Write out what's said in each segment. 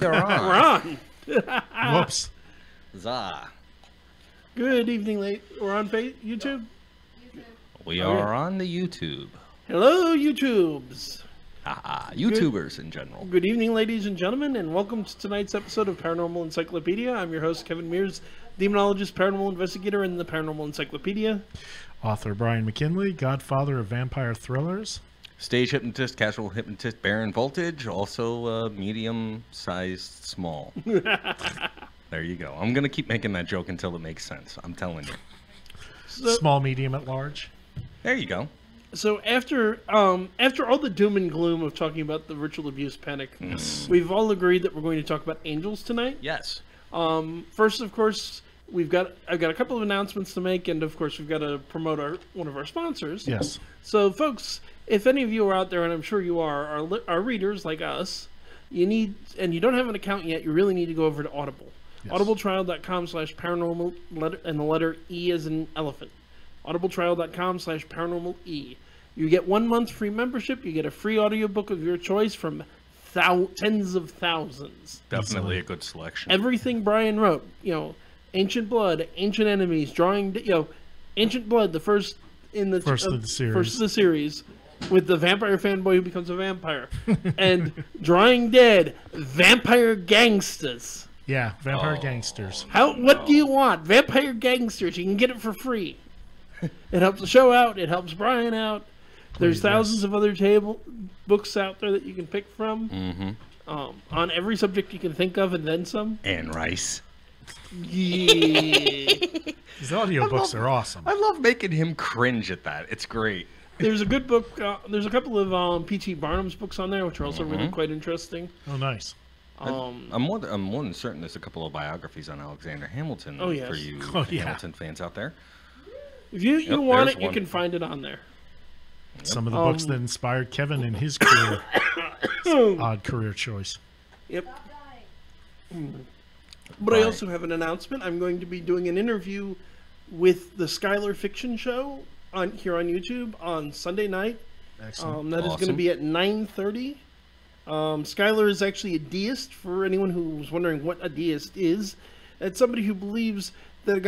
We're on. Whoops. Zah. Good evening, we're on YouTube? We are on the YouTube. Hello, YouTubes. YouTubers in general. Good evening, ladies and gentlemen, and welcome to tonight's episode of Paranormal Encyclopedia. I'm your host, Kevin Mears, demonologist, paranormal investigator in the Paranormal Encyclopedia. Author Brian McKinley, godfather of vampire thrillers. Stage hypnotist, casual hypnotist, Baron Voltage, also medium-sized small. There you go. I'm going to keep making that joke until it makes sense. I'm telling you. Small, medium, at large. There you go. So after all the doom and gloom of talking about the ritual abuse panic, we've all agreed that we're going to talk about angels tonight. Yes. First, of course, I've got a couple of announcements to make, and of course, we've got to promote one of our sponsors. Yes. So, folks, if any of you are out there, and I'm sure you are readers like us, and you don't have an account yet, you really need to go over to Audible. Yes. audibletrial.com/paranormal, and the letter E as in elephant. audibletrial.com/paranormal-E. You get 1 month free membership. You get a free audiobook of your choice from tens of thousands. Definitely a good selection. Everything Brian wrote, Ancient Blood, Ancient Enemies, Ancient Blood, the first of the series, with the vampire fanboy who becomes a vampire, and Drawing Dead, Vampire Gangsters. Yeah, Vampire Gangsters. What do you want? Vampire Gangsters. You can get it for free. It helps the show out. It helps Brian out. There's thousands of other books out there that you can pick from. On every subject you can think of, and then some. And rice. Yeah. These audiobooks are awesome. I love making him cringe at that. It's great. There's a good book. There's a couple of P.T. Barnum's books on there, which are also really quite interesting. Oh, nice. I'm more than certain there's a couple of biographies on Alexander Hamilton for you Hamilton fans out there. If you want it, you can find it on there. Some of the books that inspired Kevin in his career. Odd career choice. Yep. But I also have an announcement. I'm going to be doing an interview with the Skylar Fiction Show here on YouTube on Sunday night. Excellent. That is going to be at 9:30. Skylar is actually a deist. For anyone who's wondering what a deist is, it's somebody who believes that a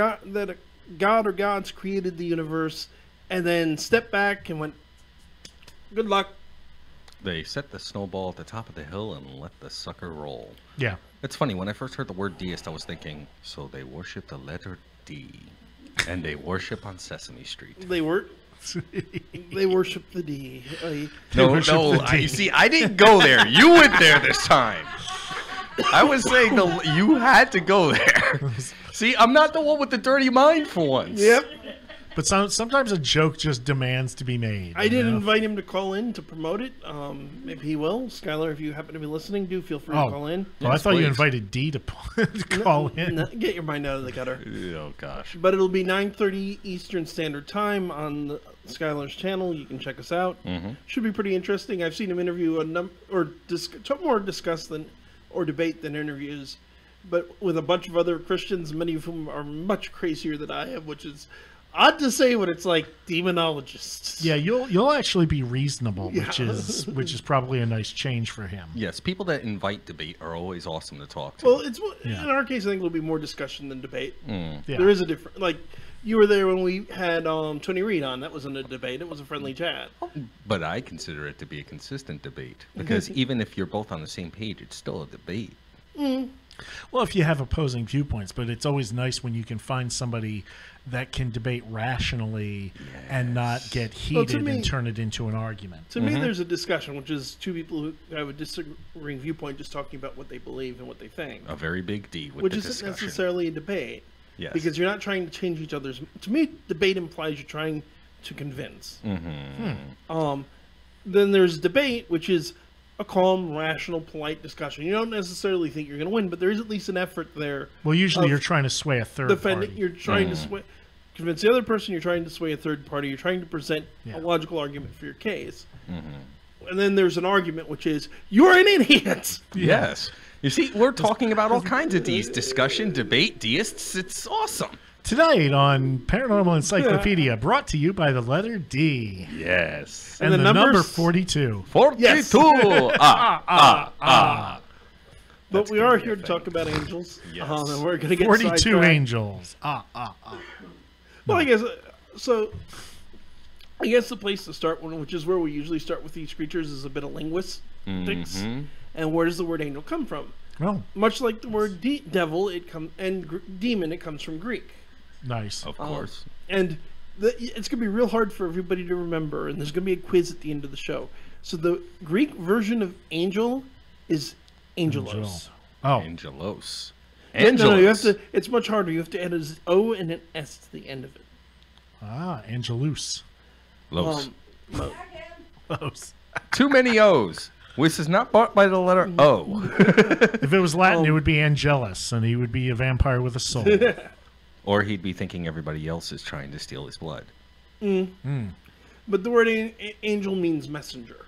God or gods created the universe and then stepped back and went, good luck. They set the snowball at the top of the hill and let the sucker roll. Yeah. It's funny, when I first heard the word deist, I was thinking, so they worship the letter D, and they worship on Sesame Street. They worship the D. No, you see, I didn't go there. You went there this time. I was saying you had to go there. See, I'm not the one with the dirty mind for once. Yep. But sometimes a joke just demands to be made. I did invite him to call in to promote it. Maybe he will. Skylar, if you happen to be listening, do feel free to call in. Well, I thought you invited Dee to call in. Get your mind out of the gutter. Oh, gosh. But it'll be 9:30 Eastern Standard Time on Skylar's channel. You can check us out. Should be pretty interesting. I've seen him interview more discuss or debate than interviews, but with a bunch of other Christians, many of whom are much crazier than I am, which is odd to say when it's like demonologists. Yeah, you'll actually be reasonable, which is probably a nice change for him. Yes, people that invite debate are always awesome to talk to. Well, in our case, I think it'll be more discussion than debate. Yeah. There is a difference. Like, you were there when we had Tony Reed on. That wasn't a debate. It was a friendly chat. But I consider it to be a consistent debate, because even if you're both on the same page, it's still a debate. Well, if you have opposing viewpoints, but it's always nice when you can find somebody that can debate rationally and not get heated and turn it into an argument. To me, there's a discussion, which is two people who have a disagreeing viewpoint just talking about what they believe and what they think. A very big D with which the isn't discussion. necessarily a debate. Yes. Because you're not trying to change each other's... To me, debate implies you're trying to convince. Then there's debate, which is a calm, rational, polite discussion. You don't necessarily think you're going to win, but there is at least an effort there. Well, usually you're trying to sway a third party. You're trying to convince the other person. You're trying to sway a third party. You're trying to present a logical argument for your case. And then there's an argument, which is, you're an idiot! Yes. You see, we're talking about all kinds of D's. Discussion, debate, deists. It's awesome. Tonight on Paranormal Encyclopedia, brought to you by the letter D. Yes. And the number 42. 42! Yes. But we are here to talk about angels. Yes. And we're going to get 42 sidetracked. angels. Well, I guess so. I guess the place to start, which is where we usually start with these creatures, is a bit of linguistics. And where does the word angel come from? Well, much like the word devil, demon, it comes from Greek. Nice. Of course. And it's going to be real hard for everybody to remember, and there's going to be a quiz at the end of the show. So the Greek version of angel is angelos. Oh. Angelos. No, you have to. It's much harder. You have to add an O and an S to the end of it. Angelus. Los. Los. Too many O's. Which is not bought by the letter O. If it was Latin, it would be Angelus, and he would be a vampire with a soul. Or he'd be thinking everybody else is trying to steal his blood. But the word angel means messenger.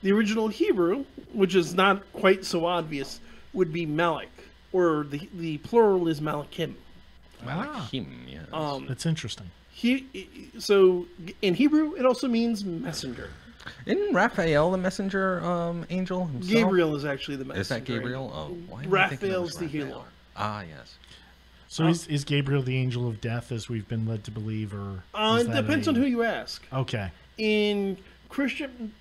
The original Hebrew, which is not quite so obvious, would be Malach, or the plural is Malachim. Malachim, yes. That's interesting. So in Hebrew, it also means messenger. Isn't Raphael the messenger angel himself? Gabriel is actually the messenger. Is that Gabriel? Oh, why Raphael's the healer. Ah, yes. So is Gabriel the angel of death, as we've been led to believe, or it depends on who you ask. Okay. In Christian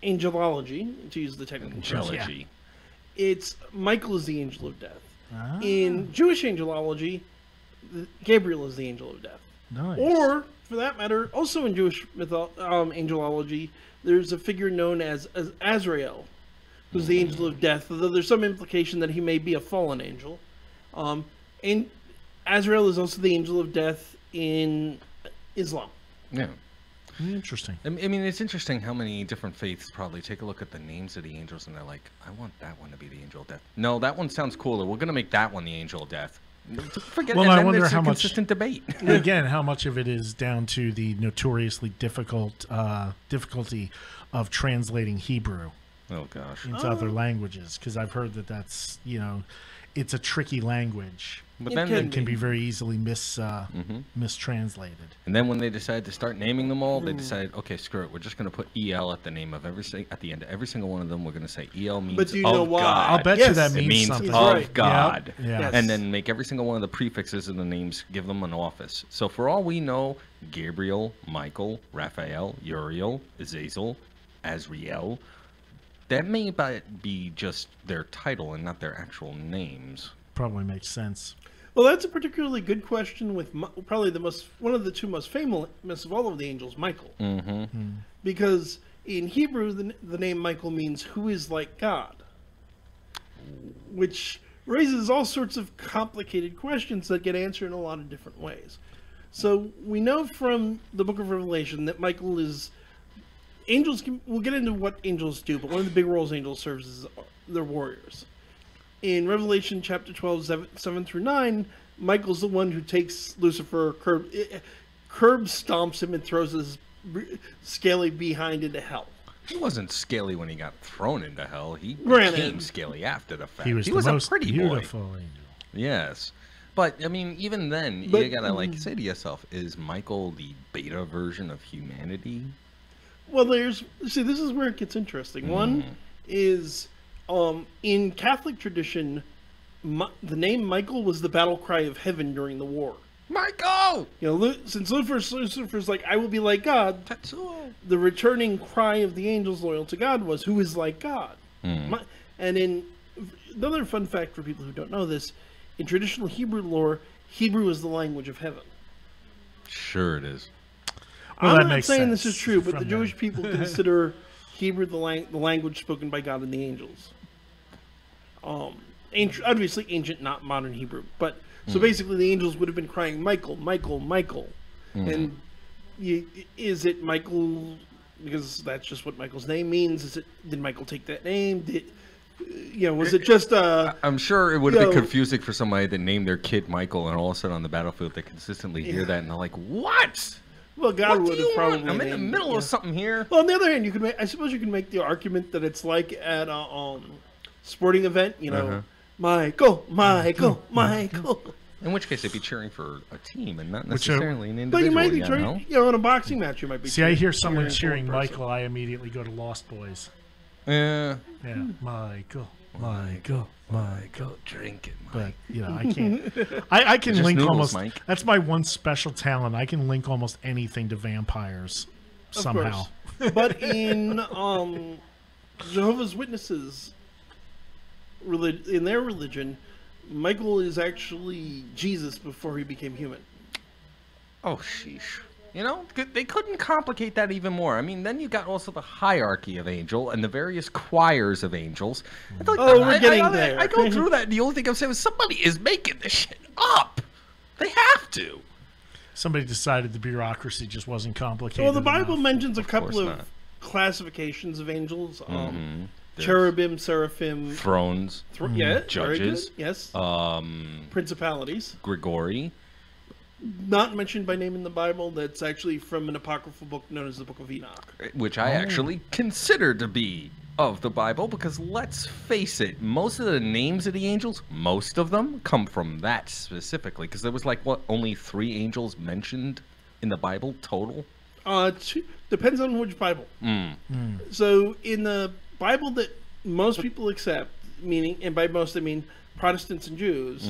angelology, to use the technical term, it's Michael is the angel of death. In Jewish angelology, Gabriel is the angel of death. Nice. Or, for that matter, also in Jewish angelology, there's a figure known as Azrael, who's the angel of death, although there's some implication that he may be a fallen angel. And Azrael is also the angel of death in Islam. Yeah. Interesting. I mean, it's interesting how many different faiths probably take a look at the names of the angels and they're like, I want that one to be the angel of death. No, that one sounds cooler. We're going to make that one the angel of death. Forget well, and I wonder how much consistent debate. Again, how much of it is down to the notoriously difficult difficulty of translating Hebrew into other languages, because I've heard that's it's a tricky language. But then it can be very easily mistranslated. And then when they decided to start naming them all, they decided, okay, screw it. We're just going to put EL at the name of at the end of every single one of them. We're going to say EL means but do you know why? God. I'll bet you that means something. Right. Of God. Yep. Yes. And then make every single one of the prefixes in the names, give them an office. So for all we know, Gabriel, Michael, Raphael, Uriel, Azazel, Azrael, that may be just their title and not their actual names. Probably makes sense. Well, that's a particularly good question with probably one of the two most famous of all of the angels, Michael. Because in Hebrew, the name Michael means who is like God, which raises all sorts of complicated questions that get answered in a lot of different ways. So we know from the book of Revelation that Michael is... We'll get into what angels do, but one of the big roles angels serves is they're warriors. In Revelation chapter 12, 7 through 9, Michael's the one who takes Lucifer, curb stomps him, and throws his scaly behind into hell. He wasn't scaly when he got thrown into hell. He became scaly after the fact. He was the most a pretty beautiful boy. angel. Yes. But, I mean, even then, you gotta, say to yourself, is Michael the beta version of humanity? Well, this is where it gets interesting. One is... in Catholic tradition, the name Michael was the battle cry of heaven during the war. Michael! Since Lucifer's like, I will be like God, Tetsuo. the returning cry of the angels loyal to God was, who is like God? And another fun fact for people who don't know this, in traditional Hebrew lore, Hebrew is the language of heaven. Sure it is. Well, I'm not saying this is true, but the Jewish people consider Hebrew the language spoken by God and the angels. Obviously ancient, not modern Hebrew, but so basically the angels would have been crying, Michael, Michael, Michael. And is it Michael because that's just what Michael's name means? Did Michael take that name? Was it just I'm sure it would have been confusing for somebody that named their kid Michael, and all of a sudden on the battlefield they consistently hear that and they're like, what? Well, God would have probably. I'm in the middle of something here. Well, on the other hand, I suppose you can make the argument that it's like at a sporting event. Michael, Michael, Michael. In which case, they'd be cheering for a team and not necessarily an individual. But you might be cheering, in a boxing match, you might be. See, I hear someone cheering Michael, I immediately go to Lost Boys. Yeah, Michael, drink it, Mike. But I can't. I can link noodles, almost. Mike. That's my one special talent. I can link almost anything to vampires somehow. But in Jehovah's Witnesses, in their religion, Michael is actually Jesus before he became human. Oh, sheesh. They couldn't complicate that even more. I mean, then you got also the hierarchy of angel and the various choirs of angels. We're getting there. I go through that, and the only thing I'm saying is somebody is making this shit up. They have to. Somebody decided the bureaucracy just wasn't complicated. Well, the Bible enough. mentions a couple of classifications of angels. Cherubim, seraphim, thrones, judges, yes, principalities, Grigori. Not mentioned by name in the Bible. That's actually from an apocryphal book known as the Book of Enoch, which I actually consider to be of the Bible, because let's face it, most of the names of the angels, most of them come from that specifically, because there was only 3 angels mentioned in the Bible total. Depends on which Bible. So in the Bible that most people accept, and by most I mean Protestants and Jews,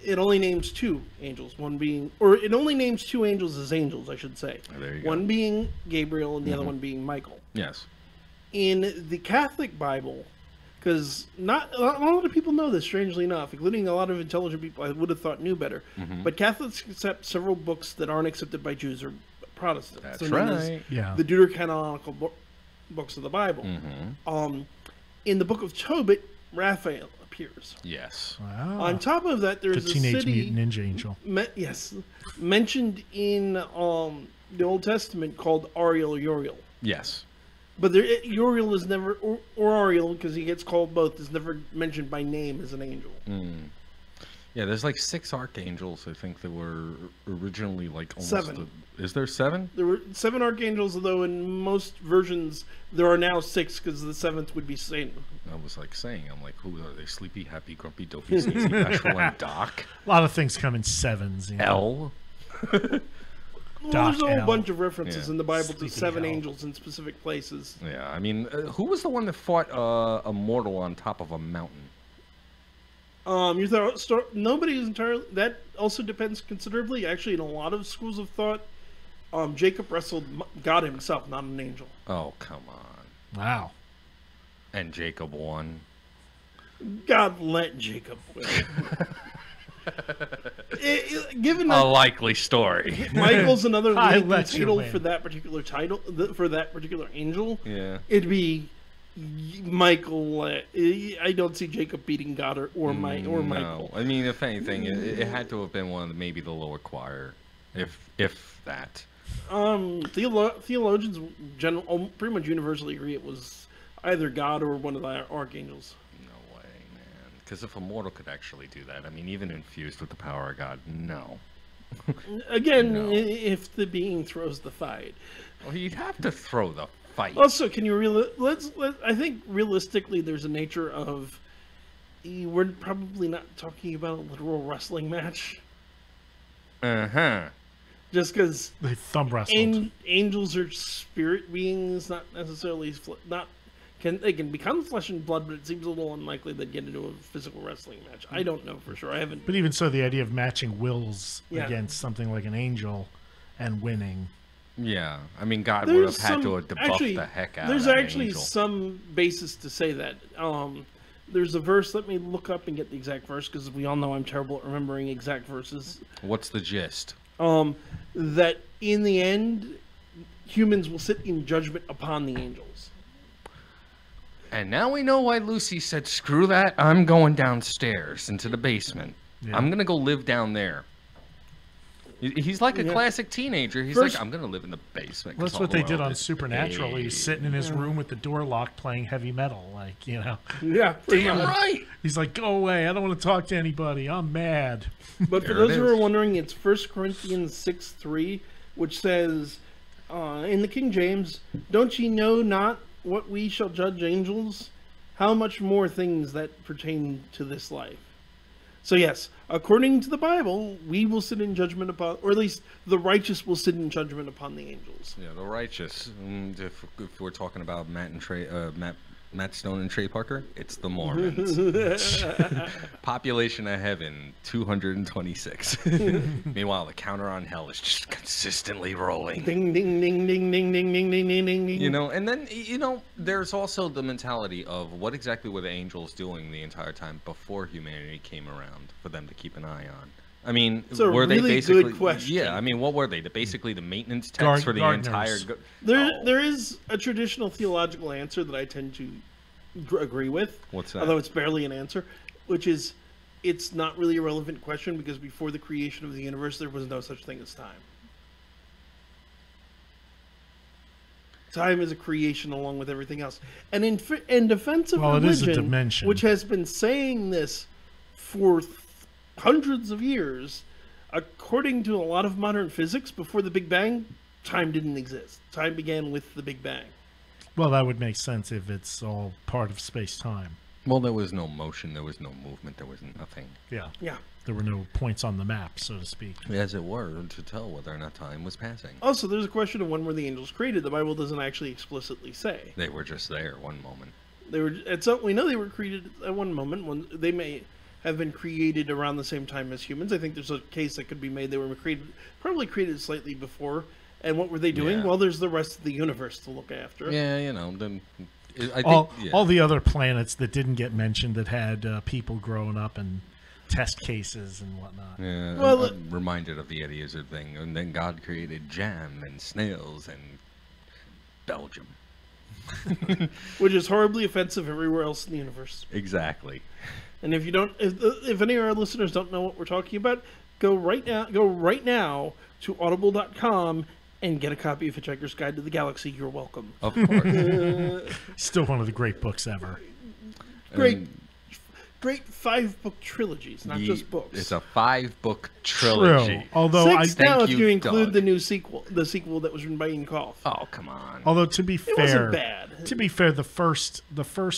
it only names 2 angels. It only names 2 angels as angels, I should say. There you one go. Being Gabriel and the other one being Michael. Yes. In the Catholic Bible, because not a lot of people know this, strangely enough, including a lot of intelligent people I would have thought knew better, but Catholics accept several books that aren't accepted by Jews or Protestants. That's right. Yeah. The deuterocanonical books of the Bible. In the Book of Tobit, Raphael appears. Yes. Wow. On top of that, there's the Teenage city, Mutant Ninja Angel. Mentioned in the Old Testament called Ariel Uriel. Yes. But Uriel is never, or Ariel, because he gets called both, is never mentioned by name as an angel. Yeah, there's 6 archangels, I think, that were originally almost 7. Is there 7? There were 7 archangels, although in most versions there are now 6, because the 7th would be Satan. I was saying, who are they? Sleepy, happy, grumpy, dopey, sneezy, bashful, and Doc? A lot of things come in 7s. L? There's a whole bunch of references in the Bible to 7 angels in specific places. Yeah, I mean, who was the one that fought a mortal on top of a mountain? You thought nobody is entirely. That also depends considerably. Actually, in a lot of schools of thought, Jacob wrestled God himself, not an angel. Oh, come on! Wow. And Jacob won. God let Jacob win. Given a likely story, Michael's another title for that particular for that particular angel. Yeah, it'd be Michael. I don't see Jacob beating God or Michael. I mean, if anything, it had to have been one of maybe the lower choir, if that. Theologians pretty much universally agree it was either God or one of the archangels. No way, man. Because if a mortal could actually do that, I mean, even infused with the power of God, no. Again, if the being throws the fight. Well, he'd have to throw the fight. Also, can you I think realistically, there's a nature of we're probably not talking about a literal wrestling match. Just because they thumb wrestled. Angels are spirit beings, not necessarily they can become flesh and blood, but it seems a little unlikely they'd get into a physical wrestling match. I don't know for sure. I haven't. But even so, the idea of matching wills against something like an angel and winning. Yeah, I mean, God would have had to have debuffed the heck out of that. There's actually some basis to say that. There's a verse. Let me look up and get the exact verse, because we all know I'm terrible at remembering exact verses. What's the gist? That in the end, humans will sit in judgment upon the angels. And now we know why Lucy said, screw that, I'm going downstairs into the basement. Yeah. I'm going to go live down there. He's like a classic teenager. He's like, I'm going to live in the basement. Well, that's what they did on Supernatural. Hey. He's sitting in his room with the door locked playing heavy metal. Yeah, damn right. He's like, go away. I don't want to talk to anybody. I'm mad. But for those who are wondering, it's 1 Corinthians 6:3, which says, in the King James, don't ye know not what we shall judge angels? How much more things that pertain to this life? So yes, according to the Bible, we will sit in judgment upon, or at least the righteous will sit in judgment upon the angels. Yeah, the righteous. If we're talking about Matt Matt Stone and Trey Parker? It's the Mormons. Population of heaven, 226. Meanwhile, the counter on hell is just consistently rolling. Ding, ding, ding, ding, ding, ding, ding, ding, ding, ding. You know, and then, you know, there's also the mentality of what exactly were the angels doing the entire time before humanity came around for them to keep an eye on? I mean, were they basically? Good question. Yeah, I mean, what were they? Basically the maintenance techs for the entire. There is a traditional theological answer that I tend to agree with. What's that? Although it's barely an answer, which is, it's not really a relevant question because before the creation of the universe, there was no such thing as time. Time is a creation along with everything else, and in defense of religion, it is a dimension, which has been saying this for hundreds of years, according to a lot of modern physics, before the Big Bang, time didn't exist. Time began with the Big Bang. Well, that would make sense if it's all part of space-time. Well, there was no motion, there was no movement, there was nothing. Yeah. Yeah. There were no points on the map, so to speak. As it were, to tell whether or not time was passing. Also, there's a question of when were the angels created. The Bible doesn't actually explicitly say. They were just there one moment. They were. We know they were created at one moment. When they may have been created around the same time as humans. I think there's a case that could be made. They were probably created slightly before. And what were they doing? Yeah. Well, there's the rest of the universe to look after. Yeah, you know, then I think all the other planets that didn't get mentioned that had people growing up and test cases and whatnot. Yeah, well, I'm reminded of the Eddie Izzard thing. And then God created jam and snails and Belgium. Which is horribly offensive everywhere else in the universe. Exactly. And if you don't, if any of our listeners don't know what we're talking about, go right now to audible.com and get a copy of Hitchhiker's Guide to the Galaxy. You're welcome. Of course. Still one of the great books ever. Great 5-book trilogies, not just books. It's a 5-book trilogy. True. Although 6 now if you include the new sequel, the sequel that was written by Ian Koff. Oh, come on. Although to be fair, it wasn't bad. To be fair, the first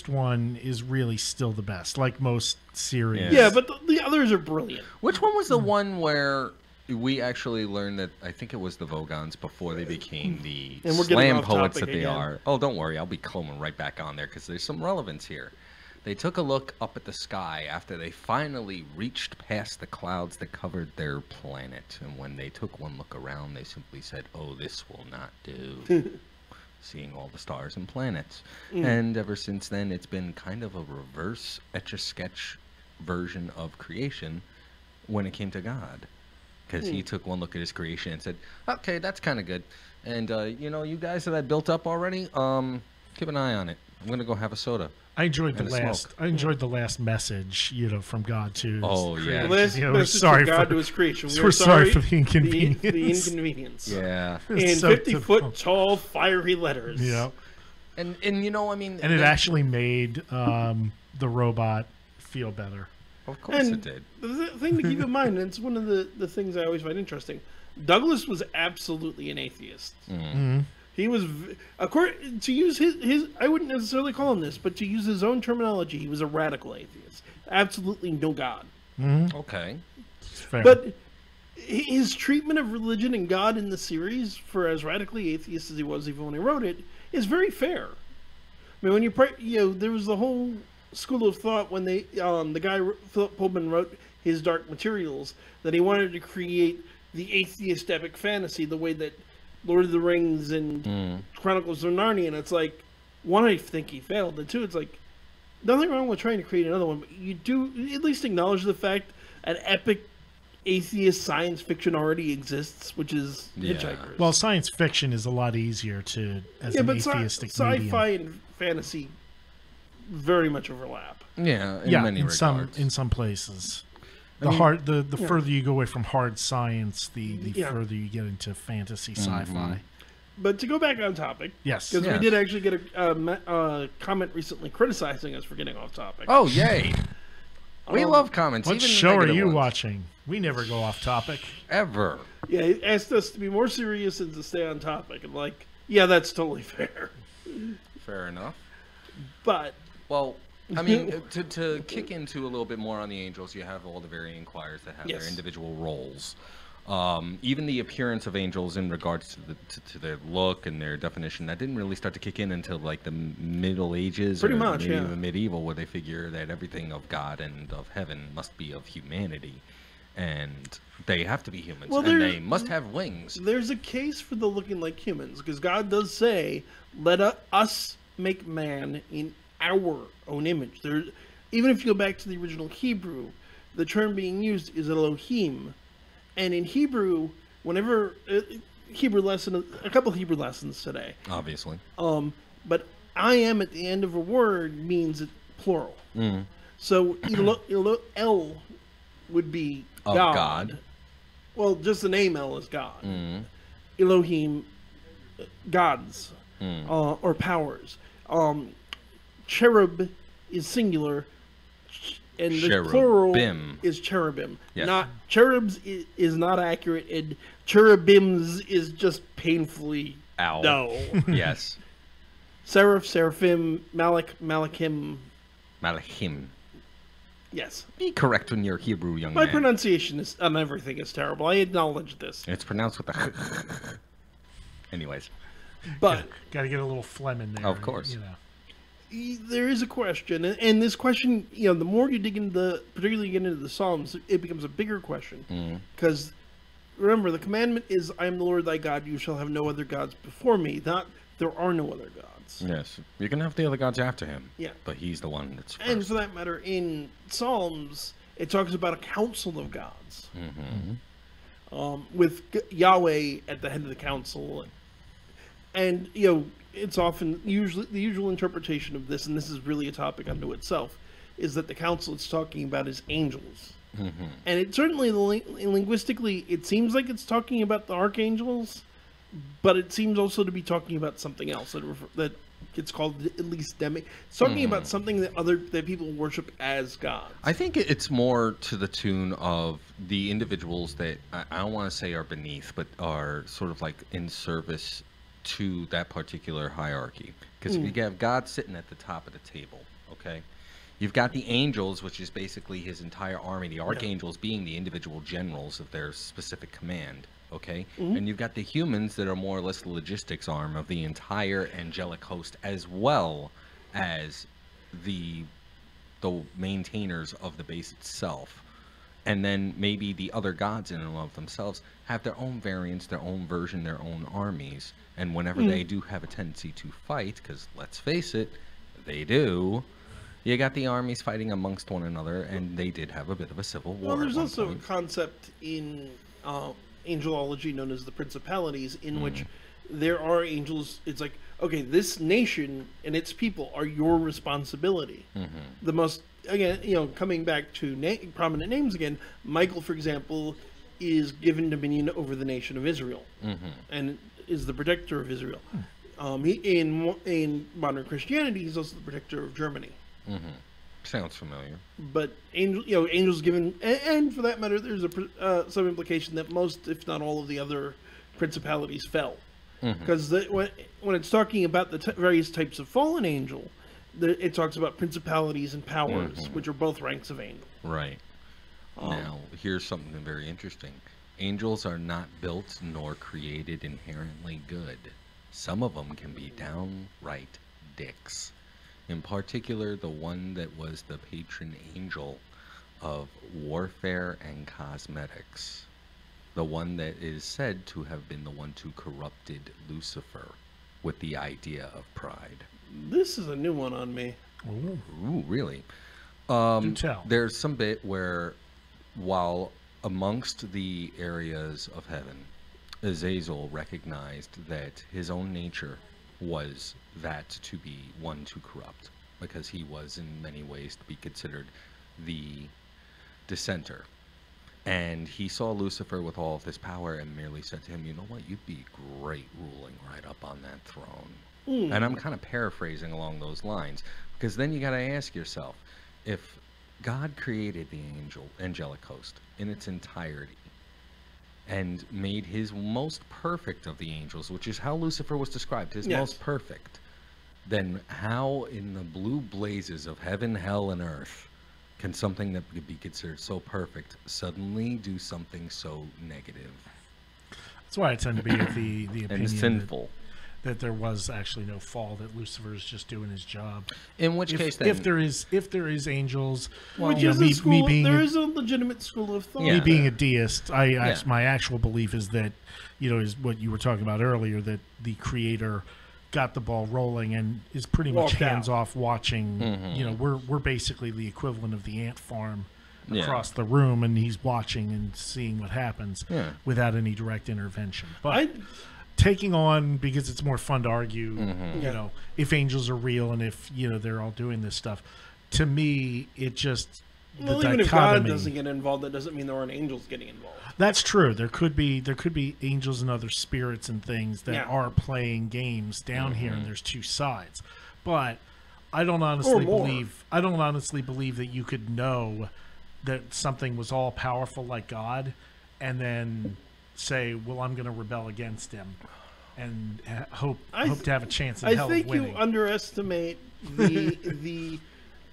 one is really still the best, like most series. Yeah, but the others are brilliant. Which one was the one where we actually learned that, I think it was the Vogons before they became the slam poets that they are. Oh, don't worry. I'll be coming right back on there because there's some relevance here. They took a look up at the sky after they finally reached past the clouds that covered their planet. And when they took one look around, they simply said, oh, this will not do. Seeing all the stars and planets. And ever since then, it's been kind of a reverse Etch-a-Sketch version of creation when it came to God. Because he took one look at his creation and said, okay, that's kind of good. And, you know, you guys that I built up already, keep an eye on it. I'm going to go have a soda. I enjoyed the last message, you know, from God to. Oh yeah. The last message from God to His creation. We're sorry for the inconvenience. The inconvenience. Yeah. In 50-foot tall, fiery letters. Yeah. And you know, I mean. And it actually made the robot feel better. Of course it did. The thing to keep in mind, and it's one of the things I always find interesting. Douglas was absolutely an atheist. Mm-hmm. He was, according to use his, I wouldn't necessarily call him this, but to use his own terminology, he was a radical atheist. Absolutely no God. Mm-hmm. Okay. Fair. But his treatment of religion and God in the series, for as radically atheist as he was even when he wrote it, is very fair. I mean, when there was the whole school of thought when the guy Philip Pullman wrote his Dark Materials, that he wanted to create the atheist epic fantasy the way that Lord of the Rings and Chronicles of Narnia, and it's like, one, I think he failed, and two, it's like, nothing wrong with trying to create another one, but you do at least acknowledge the fact an epic atheist science fiction already exists, which is Hitchhikers. Well, science fiction is a lot easier to as an atheistic sci-fi and fantasy very much overlap. Yeah, in many regards. In some places. The further you go away from hard science, the further you get into fantasy sci-fi. But to go back on topic, yes, because we did actually get a comment recently criticizing us for getting off topic. Oh, yay! We love comments. What show are you watching? We never go off topic ever. Yeah, he asked us to be more serious and to stay on topic. And like, yeah, that's totally fair. Fair enough. But well. I mean, to kick into a little bit more on the angels, you have all the varying choirs that have their individual roles. Even the appearance of angels in regards to their look and their definition, that didn't really start to kick in until like the Middle Ages, Pretty or much, maybe yeah. even medieval, where they figure that everything of God and of heaven must be of humanity, and they have to be humans, and they must have wings. There's a case for the looking like humans, because God does say, "Let us make man in our own image." Even if you go back to the original Hebrew, the term being used is Elohim. And in Hebrew, whenever a couple of Hebrew lessons today. Obviously. But I am at the end of a word means it plural. Mm. So El would be God. Well, just the name El is God. Mm. Elohim, gods, or powers. Cherub is singular. And the plural is cherubim. Yes. Not cherubs is not accurate, and cherubims is just painfully no. Yes. Seraph, seraphim, malachim. Yes. Be correct when you're Hebrew, young My man. pronunciation on everything is terrible. I acknowledge this. It's pronounced with a. Anyways. But got to get a little phlegm in there. Of course. You know. There is a question, and this question, the more you dig into particularly get into the Psalms, it becomes a bigger question. Because remember, the commandment is, "I am the Lord thy God; you shall have no other gods before me." Not there are no other gods. Yes, you can have the other gods after him. Yeah, but he's the one that's first. And for that matter, in Psalms, it talks about a council of gods, with Yahweh at the head of the council, and it's often the usual interpretation of this, and this is really a topic unto itself, is that the council it's talking about is angels. And it certainly, linguistically, it seems like it's talking about the archangels, but it seems also to be talking about something else that it's called at least demi. It's talking about something that people worship as gods. I think it's more to the tune of the individuals that I don't want to say are beneath, but are sort of like in service to that particular hierarchy. Because if you have God sitting at the top of the table, okay, you've got the angels, which is basically his entire army, the archangels being the individual generals of their specific command, okay, and you've got the humans that are more or less the logistics arm of the entire angelic host, as well as the maintainers of the base itself. And then maybe the other gods in and of themselves have their own variants, their own version, their own armies. And whenever they do have a tendency to fight, because let's face it, they do, you got the armies fighting amongst one another, and they did have a bit of a civil war. Well, there's also a concept in Angelology known as the principalities, in which there are angels. It's like, okay, this nation and its people are your responsibility. The most, again, coming back to prominent names again, Michael, for example, is given dominion over the nation of Israel, and is the protector of Israel. In modern Christianity, he's also the protector of Germany. Sounds familiar. But angels given, and for that matter, there's some implication that most, if not all, of the other principalities fell, because when it's talking about the various types of fallen angel, it talks about principalities and powers, which are both ranks of angel. Right. Now, here's something very interesting. Angels are not built nor created inherently good. Some of them can be downright dicks. In particular, the one that was the patron angel of warfare and cosmetics. The one that is said to have been the one who corrupted Lucifer with the idea of pride. This is a new one on me. Ooh, really? Do tell. There's some bit where, while amongst the areas of heaven, Azazel recognized that his own nature was that to be one to corrupt, because he was in many ways to be considered the dissenter. And he saw Lucifer with all of his power and merely said to him, "You know what, you'd be great ruling right up on that throne." And I'm kind of paraphrasing along those lines, because then you got to ask yourself, if God created the angelic host in its entirety and made his most perfect of the angels, which is how Lucifer was described, his most perfect, then how in the blue blazes of heaven, hell, and earth can something that could be considered so perfect suddenly do something so negative? That's why I tend to be of the opinion and sinful. That there was actually no fall, that Lucifer is just doing his job. In which case, then, if there is angels, which is a school, there is a legitimate school of thought. Me being a deist, my actual belief is that, is what you were talking about earlier, that the Creator got the ball rolling and is pretty much hands off watching. Mm-hmm. We're basically the equivalent of the ant farm across the room, and he's watching and seeing what happens without any direct intervention. But taking on, because it's more fun to argue, if angels are real and if they're all doing this stuff. To me, it just even if God doesn't get involved, that doesn't mean there aren't angels getting involved. That's true. There could be angels and other spirits and things that are playing games down here, and there's two sides. But I don't honestly believe that you could know that something was all powerful like God, and then say, well, I'm going to rebel against him and hope to have a chance in hell of winning. I think you underestimate the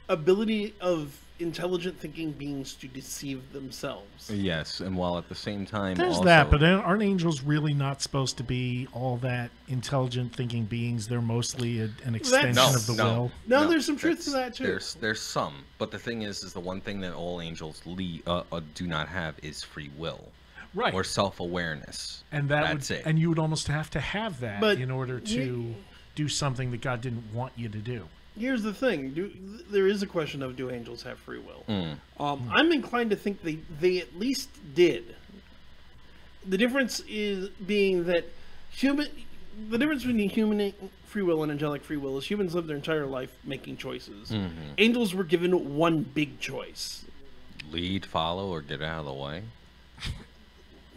ability of intelligent thinking beings to deceive themselves. Yes, and while at the same time there's that, but aren't angels really not supposed to be all that intelligent thinking beings? They're mostly an extension of the will. No, there's some truth to that too. There's some, but the thing is the one thing that all angels do not have is free will. Right. Or self-awareness. And that's it. And you would almost have to have that in order to do something that God didn't want you to do. Here's the thing. There is a question of, do angels have free will? I'm inclined to think they at least did. The difference is being that the difference between human free will and angelic free will is humans live their entire life making choices. Mm-hmm. Angels were given one big choice. Lead, follow, or get out of the way?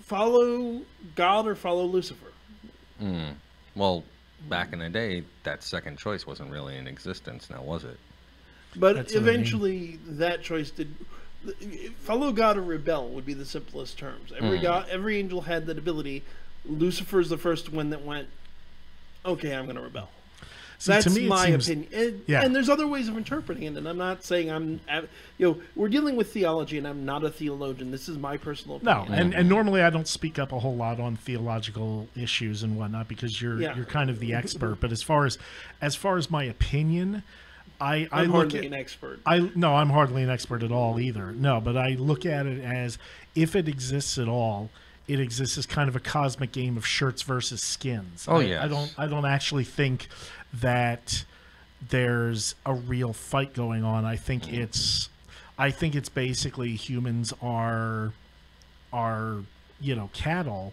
Follow God or follow Lucifer? Well, back in the day, that second choice wasn't really in existence, now was it? But eventually, that choice did. Follow God or rebel would be the simplest terms. Every angel had that ability. Lucifer's the first one that went, okay, I'm going to rebel. That's my opinion. And there's other ways of interpreting it, and I'm not saying we're dealing with theology, and I'm not a theologian. This is my personal opinion. No, and normally I don't speak up a whole lot on theological issues and whatnot because you're kind of the expert. But as far as my opinion, I'm hardly an expert. No, I'm hardly an expert at all either. No, but I look at it as, if it exists at all, it exists as kind of a cosmic game of shirts versus skins. I don't actually think that there's a real fight going on. I think it's basically humans are cattle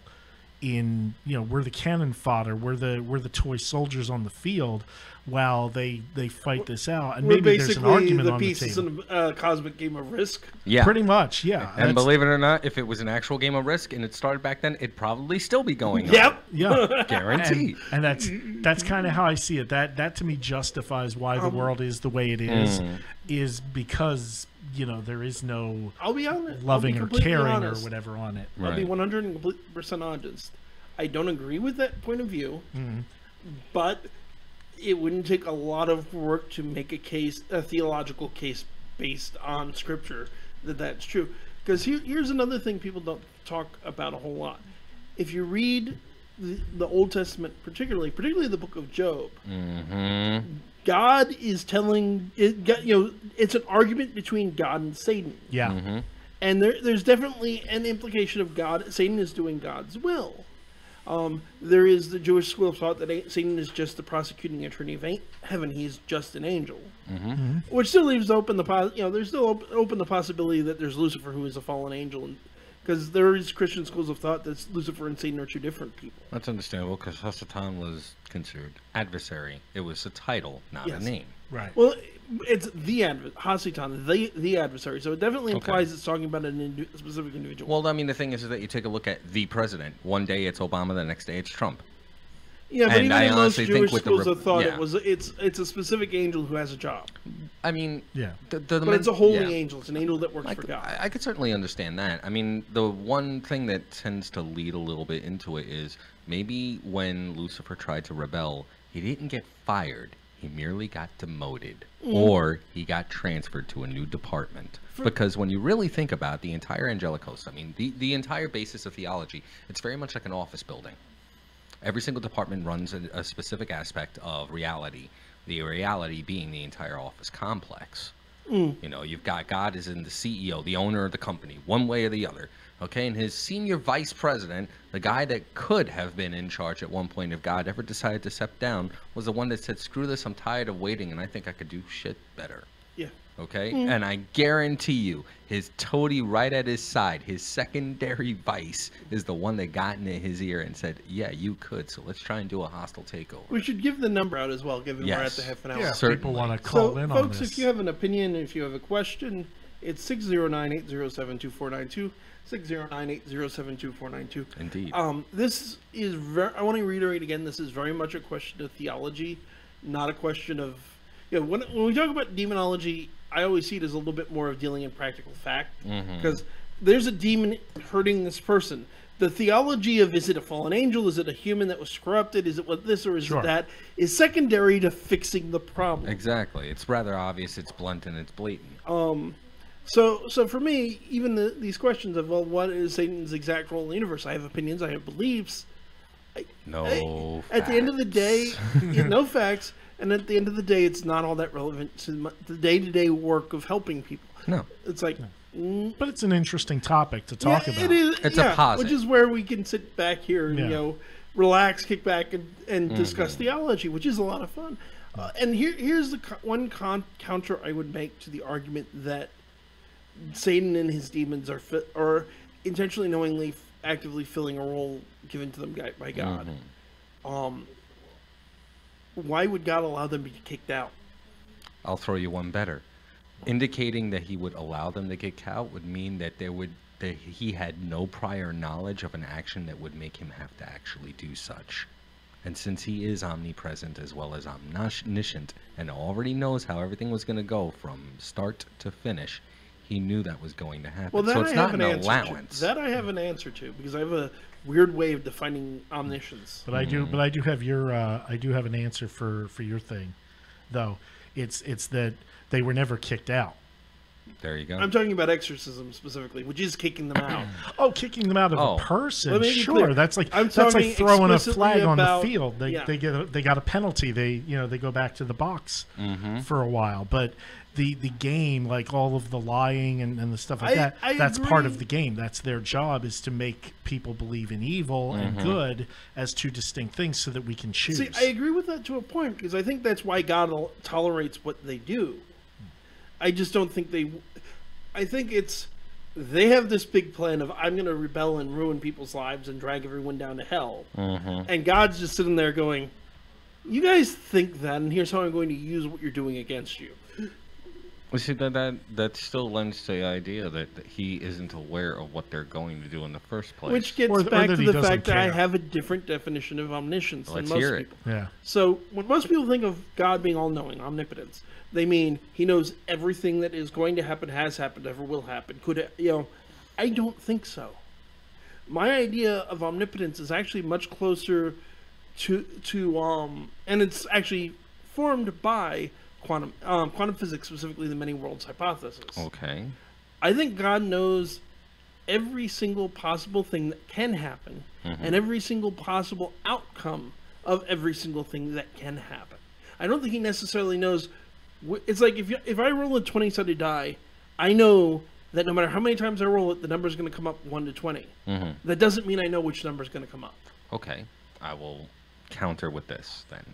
in, we're the cannon fodder, we're the toy soldiers on the field while they fight this out, and maybe there's an argument on the table. Pieces in a cosmic game of Risk. Yeah, pretty much. Yeah, and believe it or not, if it was an actual game of Risk and it started back then, it'd probably still be going on. Yep. Yeah, guaranteed. And that's kind of how I see it. That to me justifies why the world is the way it is because there is no I'll be honest, loving or caring or whatever on it. I'll be 100% honest. I don't agree with that point of view, but it wouldn't take a lot of work to make a theological case based on Scripture that's true. Because here's another thing people don't talk about a whole lot. If you read the Old Testament, particularly the book of Job, God is telling it's an argument between God and Satan. Yeah, and there's definitely an implication of Satan is doing God's will. There is the Jewish school of thought that Satan is just the prosecuting attorney of heaven. He's just an angel, which still leaves open there's still open the possibility that there's Lucifer, who is a fallen angel, because there is Christian schools of thought that Lucifer and Satan are two different people. That's understandable, because Hasatan was considered adversary. It was a title, not a name. Right. Well, it's Hasatan, the adversary. So it definitely implies it's talking about a specific individual. Well, I mean, the thing is that you take a look at the president. One day it's Obama, the next day it's Trump. Yeah, but even in most Jewish schools of thought, it's a specific angel who has a job. I mean, but it's a holy angel. It's an angel that works for God. I could certainly understand that. I mean, the one thing that tends to lead a little bit into it is maybe when Lucifer tried to rebel, he didn't get fired. He merely got demoted, or he got transferred to a new department. Because when you really think about the entire Angelicos, I mean, the entire basis of theology, it's very much like an office building. Every single department runs a specific aspect of reality, the reality being the entire office complex. You know, you've got God is in the CEO, the owner of the company, one way or the other. Okay, and his senior vice president, the guy that could have been in charge at one point if God ever decided to step down, was the one that said, screw this, I'm tired of waiting, and I think I could do shit better. Yeah. Okay, and I guarantee you, his toady right at his side, his secondary vice, is the one that got into his ear and said, yeah, you could, so let's try and do a hostile takeover. We should give the number out as well, given we're at the half an hour. Yeah, Certainly. people want to call in on folks, this. if you have an opinion, if you have a question, it's 609-807-2492, 609-807-2492. Indeed. This is I want to reiterate again, this is very much a question of theology, not a question of, you know, when we talk about demonology, I always see it as a little bit more of dealing in practical fact, because there's a demon hurting this person. The theology of, is it a fallen angel, is it a human that was corrupted, is it what this or is it that, is secondary to fixing the problem. Exactly. It's rather obvious, it's blunt, and it's blatant. So for me, even these questions of, well, what is Satan's exact role in the universe? I have opinions, I have beliefs. Facts. At the end of the day, no facts. And at the end of the day, it's not all that relevant to the day-to-day work of helping people. No. It's like... But it's an interesting topic to talk about. It is, it's a positive. Which is where we can sit back here and, you know, relax, kick back, and discuss theology, which is a lot of fun. And here's the one counter I would make to the argument that Satan and his demons are intentionally, knowingly, actively filling a role given to them by God. Why would God allow them to be kicked out? I'll throw you one better. Indicating that he would allow them to get out would mean that he had no prior knowledge of an action that would make him have to actually do such. And since he is omnipresent as well as omniscient and already knows how everything was going to go from start to finish, he knew that was going to happen. Well, that so it's I not have an an allowance. That I have an answer to, because I have a weird way of defining omniscience. But I do have an answer for your thing, though. It's that they were never kicked out. There you go. I'm talking about exorcism specifically, which is kicking them out. Kicking them out of a person. Sure, clear. that's like throwing a flag on the field. They got a penalty. They go back to the box for a while. But the game, like all of the lying and the stuff like that's agree. part of the game. That's their job, is to make people believe in evil and good as two distinct things so that we can choose. See, I agree with that to a point, because I think that's why God tolerates what they do. I just don't think I think they have this big plan of, I'm going to rebel and ruin people's lives and drag everyone down to hell. And God's just sitting there going, you guys think that, and here's how I'm going to use what you're doing against you. Well, see, that still lends to the idea that he isn't aware of what they're going to do in the first place. Which gets back to the fact that I have a different definition of omniscience than most people. Yeah. So when most people think of God being all-knowing, omnipotence, they mean he knows everything that is going to happen, has happened, ever will happen. I don't think so. My idea of omnipotence is actually much closer to and it's actually formed by quantum physics, specifically the many worlds hypothesis. Okay. I think God knows every single possible thing that can happen and every single possible outcome of every single thing that can happen. I don't think he necessarily knows. It's like if I roll a 20-sided die, I know that no matter how many times I roll it, the number is going to come up 1 to 20. That doesn't mean I know which number is going to come up. Okay. I will counter with this then.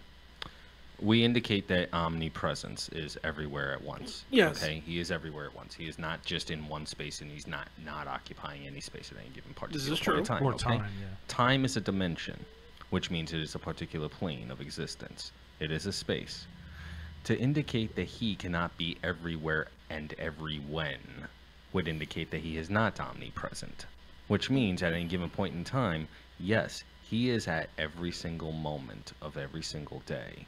We indicate that omnipresence is everywhere at once. Yes. Okay. He is everywhere at once. He is not just in one space, and he's not occupying any space at any given particular point in time. Or time, yeah. Time is a dimension, which means it is a particular plane of existence. It is a space. To indicate that he cannot be everywhere and every when would indicate that he is not omnipresent, which means at any given point in time, yes, he is at every single moment of every single day,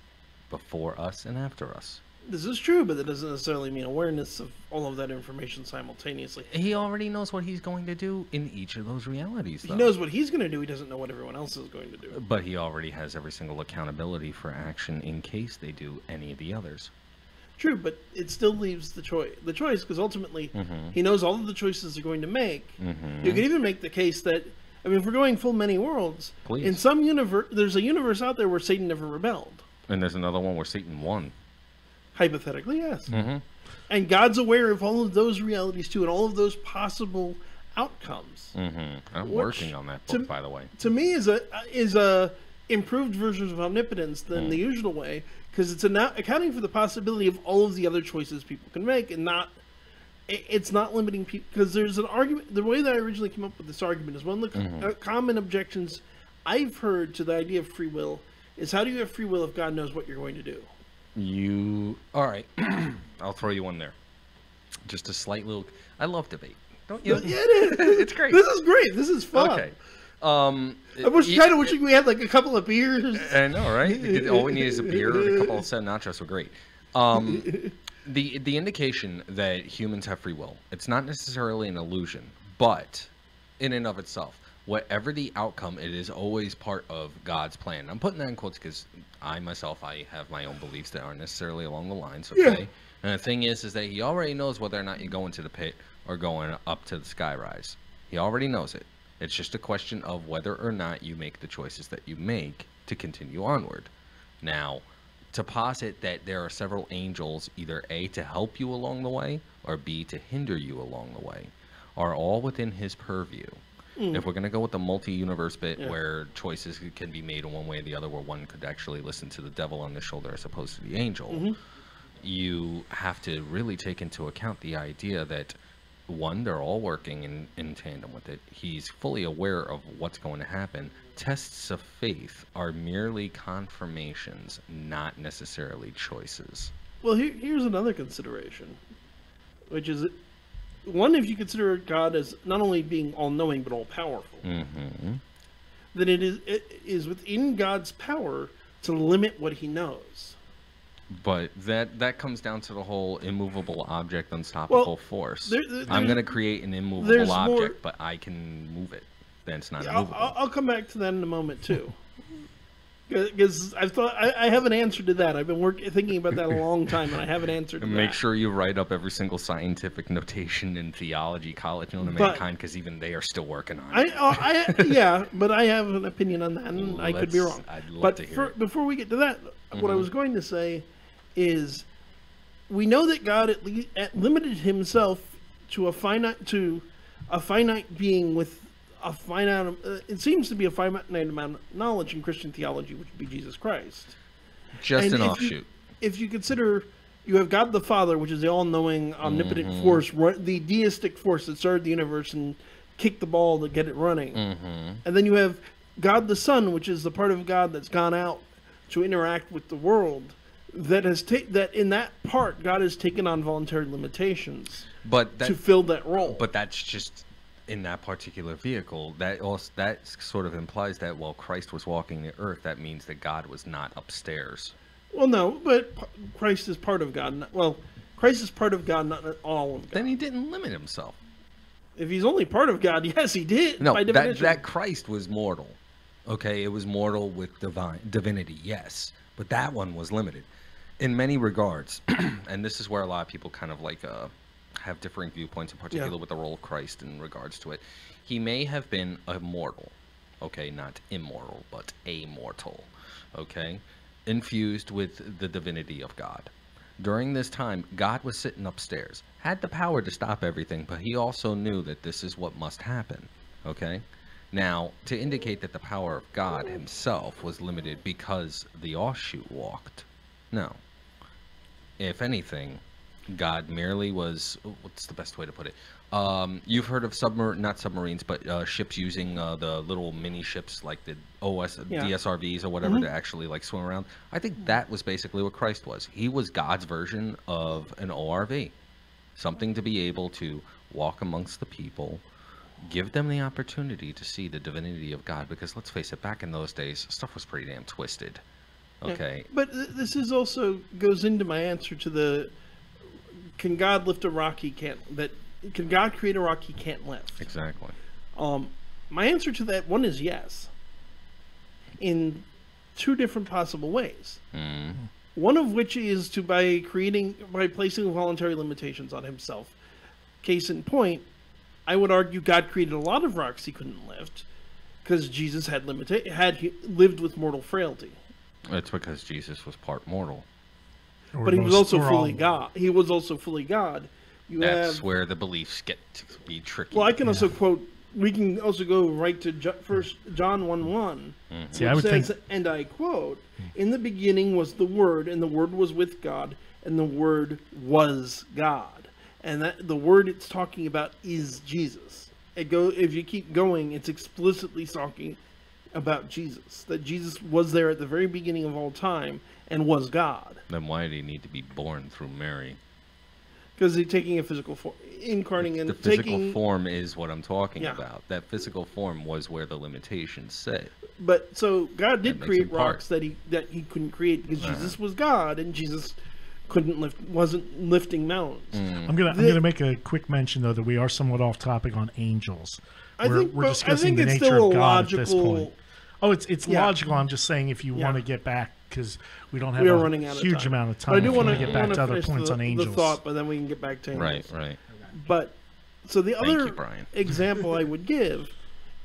before us and after us. This is true, but that doesn't necessarily mean awareness of all of that information simultaneously. He already knows what he's going to do in each of those realities, though. He knows what he's going to do. He doesn't know what everyone else is going to do. But he already has every single accountability for action in case they do any of the others. True, but it still leaves the choice. Because ultimately, he knows all of the choices they're going to make. You could even make the case that, I mean, if we're going full many worlds, in some universe, there's a universe out there where Satan never rebelled. And there's another one where Satan won. Hypothetically, yes. And God's aware of all of those realities too, and all of those possible outcomes. I'm working on that book, by the way. To me, is a improved version of omnipotence than the usual way, because it's accounting for the possibility of all of the other choices people can make, and it's not limiting people. Because there's an argument. The way that I originally came up with this argument is one of the common objections I've heard to the idea of free will is, how do you have free will if God knows what you're going to do? All right. I'll throw you one there. Just a slight little. I love debate. Don't you? Yeah, it is. It's great. This is great. This is fun. Okay. I was kind of wishing we had like a couple of beers. I know, right? All we need is a beer and a couple of set nachos were great. The indication that humans have free will, it's not necessarily an illusion, but in and of itself, whatever the outcome, it is always part of God's plan. I'm putting that in quotes because I have my own beliefs that aren't necessarily along the lines, okay? Yeah. And the thing is that he already knows whether or not you're going to the pit or going up to the skyrise. He already knows it. It's just a question of whether or not you make the choices that you make to continue onward. Now, to posit that there are several angels, either A, to help you along the way, or B, to hinder you along the way, are all within his purview. If we're going to go with the multi-universe bit where choices can be made in one way or the other, where one could actually listen to the devil on the shoulder as opposed to the angel, you have to really take into account the idea that, one, they're all working in tandem with it. He's fully aware of what's going to happen. Tests of faith are merely confirmations, not necessarily choices. Well, here's another consideration, which is, one, if you consider God as not only being all-knowing but all-powerful, then it is within God's power to limit what he knows. But that comes down to the whole immovable object, unstoppable force. I'm going to create an immovable object, but I can move it. Then it's not immovable. I'll come back to that in a moment, too. Because I have an answer to that. I've been thinking about that a long time, and I have an answer to that. Make sure you write up every single scientific notation in theology, college, known to mankind, because even they are still working on it. Yeah, but I have an opinion on that, and I could be wrong. I'd love to hear it. Before we get to that, what I was going to say is, we know that God at least limited himself to a finite being with a finite. It seems to be a finite amount of knowledge in Christian theology, which would be Jesus Christ. Just an offshoot. If you consider, you have God the Father, which is the all-knowing, omnipotent force, the deistic force that started the universe and kicked the ball to get it running, and then you have God the Son, which is the part of God that's gone out to interact with the world. That in that part, God has taken on voluntary limitations, to fill that role. But that's just in that particular vehicle. That sort of implies that while Christ was walking the earth, that means that God was not upstairs. Well, no, but Christ is part of God. Christ is part of God, not all of God. Then he didn't limit himself. If he's only part of God, yes, he did. No, by definition. that Christ was mortal. Okay, it was mortal with divinity, yes, but that one was limited in many regards. And this is where a lot of people kind of have differing viewpoints, in particular with the role of Christ in regards to it. He may have been a mortal, okay, not immortal, but amortal, okay, infused with the divinity of God. During this time, God was sitting upstairs, had the power to stop everything, but he also knew that this is what must happen, okay? Now, to indicate that the power of God himself was limited because the offshoot walked, no. If anything, God merely was, what's the best way to put it? You've heard of not submarines, but ships using the little mini ships like the DSRVs or whatever to actually swim around. I think that was basically what Christ was. He was God's version of an ORV. Something to be able to walk amongst the people, give them the opportunity to see the divinity of God. Because let's face it, back in those days, stuff was pretty damn twisted. Okay. But this is also goes into my answer to the can God lift a rock he can't can God create a rock he can't lift? Exactly. My answer to that one is yes. In two different possible ways. One of which is by placing voluntary limitations on himself. Case in point, I would argue God created a lot of rocks he couldn't lift because Jesus had lived with mortal frailty. It's because Jesus was part mortal. But he was also fully God. He was also fully God. That's where the beliefs get to be tricky. Well, I can also quote. We can also go right to First John 1:1, which says, and I quote: "In the beginning was the Word, and the Word was with God, and the Word was God." And that the Word it's talking about is Jesus. If you keep going, it's explicitly talking about Jesus. That Jesus was there at the very beginning of all time and was God. Then why did he need to be born through Mary? Because he's taking a physical form, incarnating and the physical form is what I'm talking about. That physical form was where the limitations sit. But so God did create rocks that he couldn't create because Jesus was God and Jesus wasn't lifting mountains. I'm gonna make a quick mention though that we are somewhat off topic on angels. We're discussing the nature of God at this point. Oh, it's logical. I'm just saying if you want to get back because we don't have a huge amount of time. But I do want to get back to other points on angels. The thought, but then we can get back to angels. Right. But so the other example I would give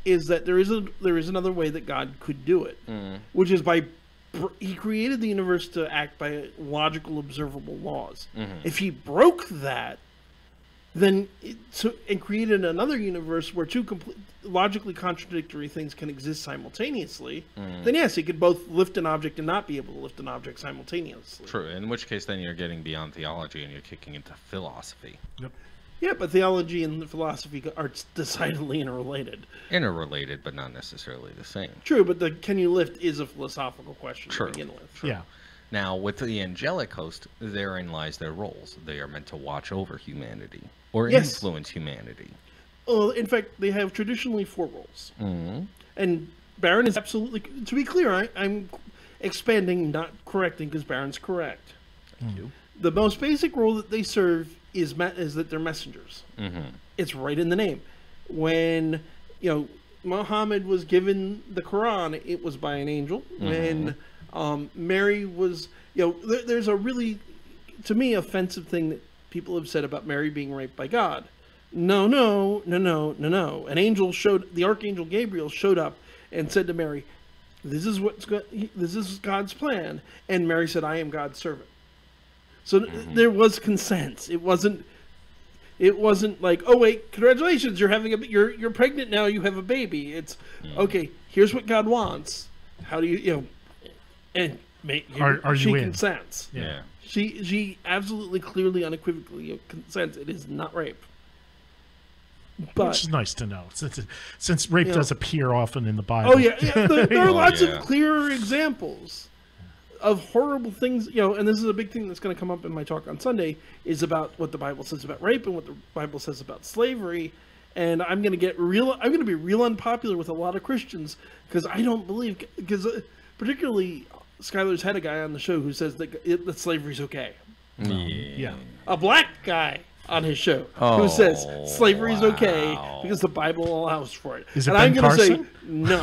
is that there is another way that God could do it, which is by he created the universe to act by logical, observable laws. If he broke that, then and created another universe where two logically contradictory things can exist simultaneously, then yes, he could both lift an object and not be able to lift an object simultaneously. True, in which case then you're getting beyond theology and you're kicking into philosophy. Yep. Yeah, but theology and philosophy are decidedly interrelated. Interrelated, but not necessarily the same. True, but the can you lift is a philosophical question to begin with. True. Yeah. Now, with the angelic host, therein lies their roles. They are meant to watch over humanity or influence humanity. Well, in fact, they have traditionally 4 roles. And Baron is absolutely... To be clear, I'm expanding, not correcting, because Baron's correct. Thank you. The most basic role that they serve is that they're messengers. It's right in the name. When, Muhammad was given the Quran, it was by an angel. When Mary was... there's a really, to me, offensive thing that people have said about Mary being raped by God. No. An angel the archangel Gabriel showed up and said to Mary, this is God's plan. And Mary said, I am God's servant. So there was consent. It wasn't like, oh wait, congratulations, you're pregnant now, you have a baby. It's okay, here's what God wants. How do you she consents. Yeah. She absolutely, clearly, unequivocally consents. It is not rape. But, which is nice to know, since rape does appear often in the Bible. Oh yeah. There are lots of clear examples of horrible things. And this is a big thing that's going to come up in my talk on Sunday, is about what the Bible says about rape and what the Bible says about slavery. And I'm going to be real unpopular with a lot of Christians because I don't believe, particularly Skylar's had a guy on the show who says that slavery's okay. Yeah. A black guy on his show who says slavery's okay because the Bible allows for it. Is it Ben Carson? Say no.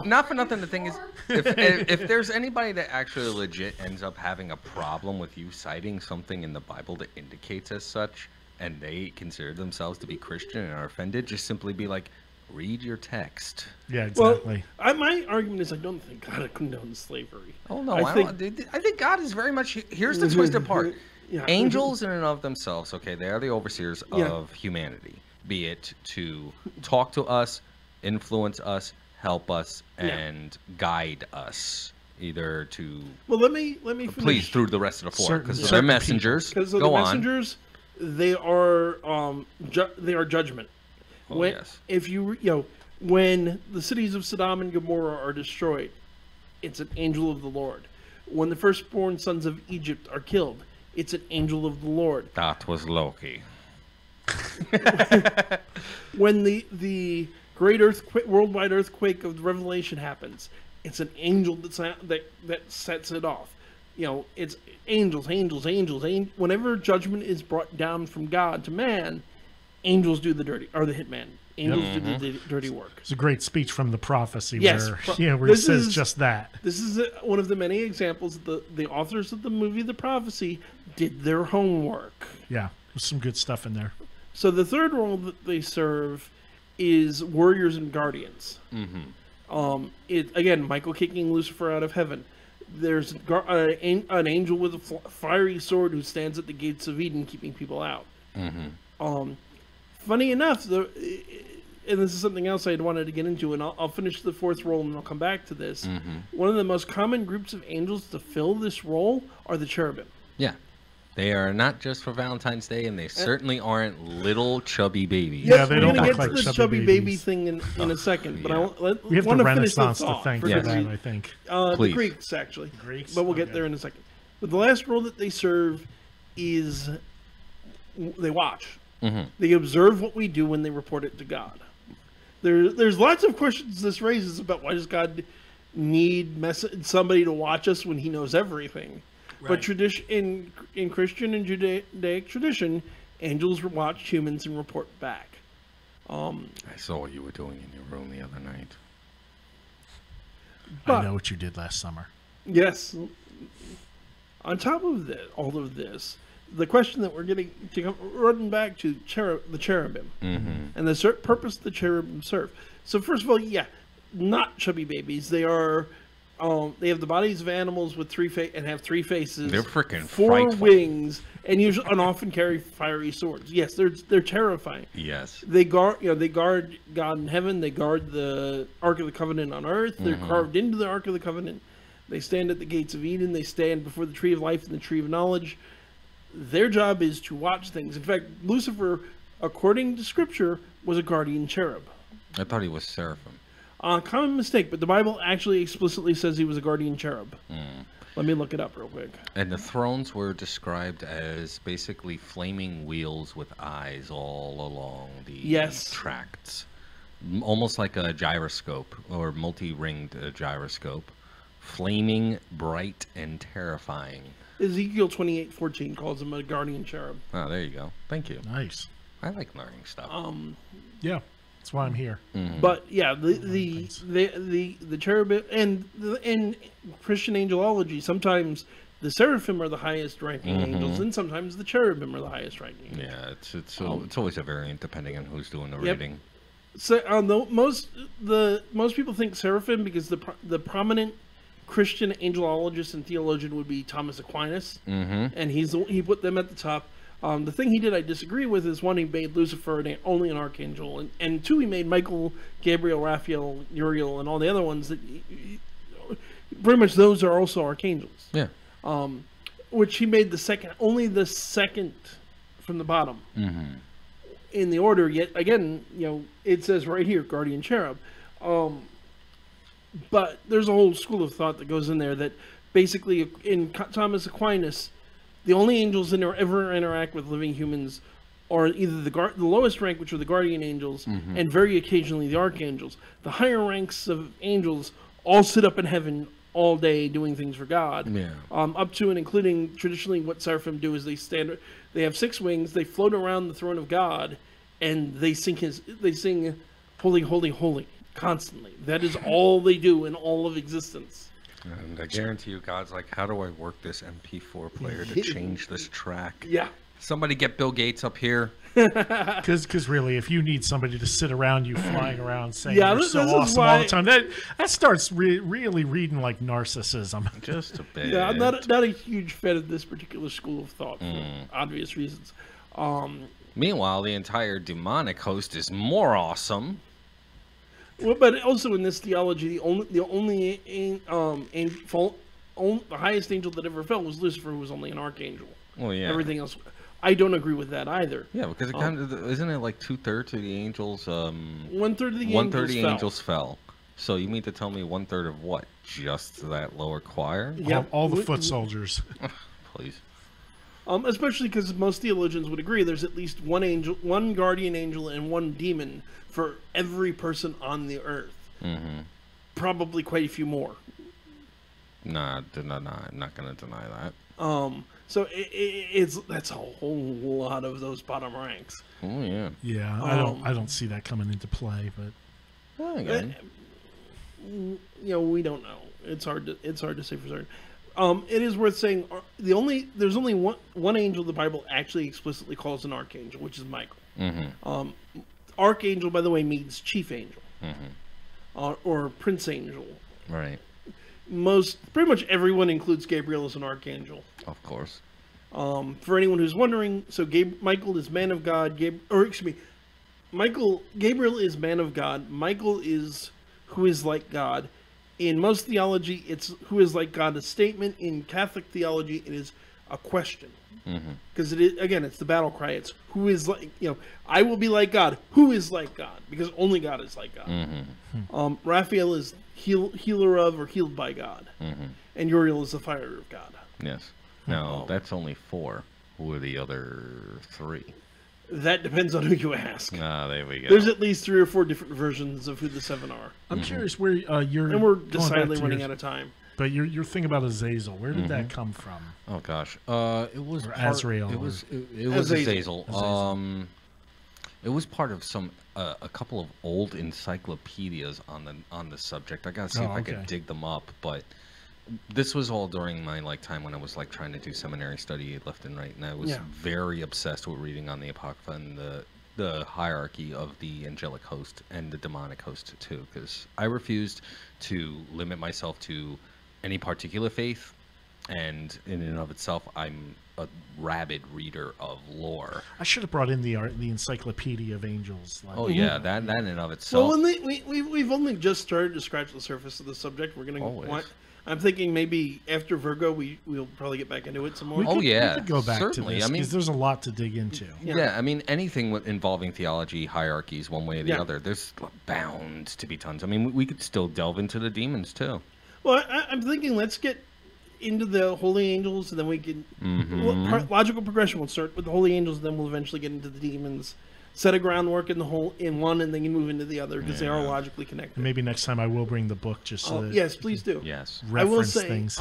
Not for nothing. The thing is, if there's anybody that actually legit ends up having a problem with you citing something in the Bible that indicates as such, and they consider themselves to be Christian and are offended, just simply be like, read your text. Yeah, exactly. Well, my argument is I don't think God condones slavery. Oh no, I think God is very much. Here's the twisted part. Yeah. Angels in and of themselves, okay, they are the overseers of humanity, be it to talk to us, influence us, help us, and guide us, either to... Well, let me finish. Please, through the rest of the 4, because they're messengers. Because the messengers, they are judgment. If when the cities of Sodom and Gomorrah are destroyed, it's an angel of the Lord. When the firstborn sons of Egypt are killed, it's an angel of the Lord. That was Loki. When the great worldwide earthquake of Revelation happens, it's an angel that sets it off. You know, it's angels. Whenever judgment is brought down from God to man, angels do the dirty, or the hitman. Angels do the dirty work. It's a great speech from the prophecy yes, where he says just that. This is one of the many examples that the authors of the movie The Prophecy did their homework. Yeah, there's some good stuff in there. So the third role that they serve is warriors and guardians. Again, Michael kicking Lucifer out of heaven. There's an angel with a fiery sword who stands at the gates of Eden, keeping people out. Funny enough, and this is something else I wanted to get into, and I'll finish the fourth role and I'll come back to this. One of the most common groups of angels to fill this role are the cherubim. Yeah. They are not just for Valentine's Day, and they certainly aren't little chubby babies. Yes, they don't look like chubby babies. We're going to get to the chubby baby thing in a second, but we have the Renaissance to thank for that, I think. The Greeks, actually. But we'll get there in a second. But the last role that they serve is they watch. They observe what we do when they report it to God. There's lots of questions this raises about why does God need somebody to watch us when he knows everything. Right. But in Christian and Judaic tradition, angels watch humans and report back. I saw what you were doing in your room the other night. I know what you did last summer. Yes. On top of all of this, the question that we're getting to run back to the cherubim and the purpose the cherubim serve. So first of all, not chubby babies. They are. They have the bodies of animals with three faces. They're freaking 4 frightful. Wings, and often carry fiery swords. Yes, they're terrifying. Yes, they guard God in heaven. They guard the Ark of the Covenant on earth. They're carved into the Ark of the Covenant. They stand at the gates of Eden. They stand before the Tree of Life and the Tree of Knowledge. Their job is to watch things. In fact, Lucifer, according to Scripture, was a guardian cherub. I thought he was seraphim. Common mistake, but the Bible actually explicitly says he was a guardian cherub. Let me look it up real quick. And the thrones were described as basically flaming wheels with eyes all along the tracts. Almost like a gyroscope or multi-ringed gyroscope. Flaming, bright, and terrifying. Ezekiel 28:14 calls him a guardian cherub. Oh, there you go. Thank you. Nice. I like learning stuff. Yeah. That's why I'm here. But yeah, the cherubim and in Christian angelology, sometimes the seraphim are the highest ranking angels, and sometimes the cherubim are the highest ranking. Yeah, it's always a variant depending on who's doing the reading. So most people think seraphim because the prominent Christian angelologist and theologian would be Thomas Aquinas, and he put them at the top. The thing he did I disagree with is, one, he made Lucifer only an archangel, and two, he made Michael, Gabriel, Raphael, Uriel, and all the other ones that pretty much those are also archangels. Yeah. Which he made only the second from the bottom in the order. Yet again, it says right here, guardian cherub. But there's a whole school of thought that goes in there that basically in Thomas Aquinas, the only angels that ever interact with living humans are either the lowest rank, which are the guardian angels, and very occasionally the archangels. The higher ranks of angels all sit up in heaven all day doing things for God. Yeah. Up to and including traditionally what seraphim do is they have 6 wings, they float around the throne of God, and they sing holy, holy, holy constantly. That is all they do in all of existence. And I guarantee you, God's like, how do I work this MP4 player to change this track? Yeah. Somebody get Bill Gates up here. Because really, if you need somebody to sit around you flying around saying you're so awesome all the time, that starts really reading like narcissism. Just a bit. Yeah, I'm not a huge fan of this particular school of thought for obvious reasons. Meanwhile, the entire demonic host is more awesome. Well, but also in this theology, the highest angel that ever fell was Lucifer, who was only an archangel. Well, yeah. Everything else, I don't agree with that either. Yeah, because it kind of isn't it like 2/3 of the angels? 1/3 of the angels fell. So you mean to tell me 1/3 of what? Just that lower choir? Yeah, all the foot soldiers. Please. Especially because most theologians would agree there's at least one angel, one guardian angel, and one demon for every person on the earth. probably quite a few more. Nah, I'm not going to deny that. So that's a whole lot of those bottom ranks. Oh yeah. Yeah, I don't see that coming into play, but well, again, we don't know. It's hard to say for certain. It is worth saying there's only one angel the Bible actually explicitly calls an archangel, which is Michael. Mm-hmm. Archangel, by the way, means chief angel, or prince angel. Right. Pretty much everyone includes Gabriel as an archangel. Of course. For anyone who's wondering, so Michael is man of God. Gabriel is man of God. Michael is who is like God. In most theology, it's who is like God, a statement. In Catholic theology, it is a question. Because it's the battle cry. It's who is like, I will be like God. Who is like God? Because only God is like God. Raphael is healer of or healed by God. And Uriel is the fire of God. Yes. No, that's only 4. Who are the other 3? That depends on who you ask. Ah, there we go. There's at least 3 or 4 different versions of who the 7 are. I'm curious where you're... And we're decidedly running out of time. But your thing about Azazel, where did that come from? Oh gosh, it was Azrael. It was Azazel. It was part of a couple of old encyclopedias on the subject. I gotta see if I could dig them up, but this was all during my time when I was trying to do seminary study left and right, and I was very obsessed with reading on the Apocrypha and the hierarchy of the angelic host and the demonic host too, because I refused to limit myself to any particular faith, and in and of itself, I'm a rabid reader of lore. I should have brought in the Encyclopedia of Angels. Yeah, that in and of itself. Well, we've only just started to scratch the surface of the subject. We're gonna. I'm thinking maybe after Virgo, we'll probably get back into it some more. We could go back certainly. To this, because there's a lot to dig into. Yeah, I mean, anything involving theology, hierarchies, one way or the other, there's bound to be tons. I mean, we could still delve into the demons, too. Well, I'm thinking let's get into the holy angels, and then we can... logical progression. We'll start with the holy angels, and then we'll eventually get into the demons. Set a groundwork in one, and then you move into the other, because they are logically connected. Maybe next time I will bring the book, just so that... Yes, please do. Yes. I will say, things.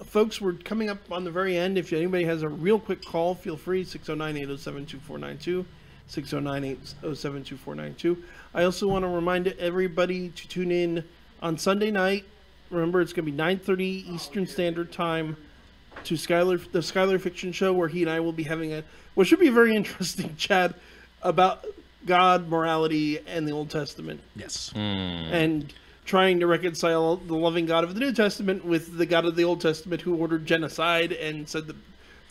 Folks, we're coming up on the very end. If anybody has a real quick call, feel free, 609-807-2492, 609-807-2492. I also want to remind everybody to tune in on Sunday night. Remember, it's going to be 9:30 Eastern Standard Time to the Skylar Fiction Show, where he and I will be having what should be a very interesting chat about God, morality, and the Old Testament. Yes. And trying to reconcile the loving God of the New Testament with the God of the Old Testament, who ordered genocide and said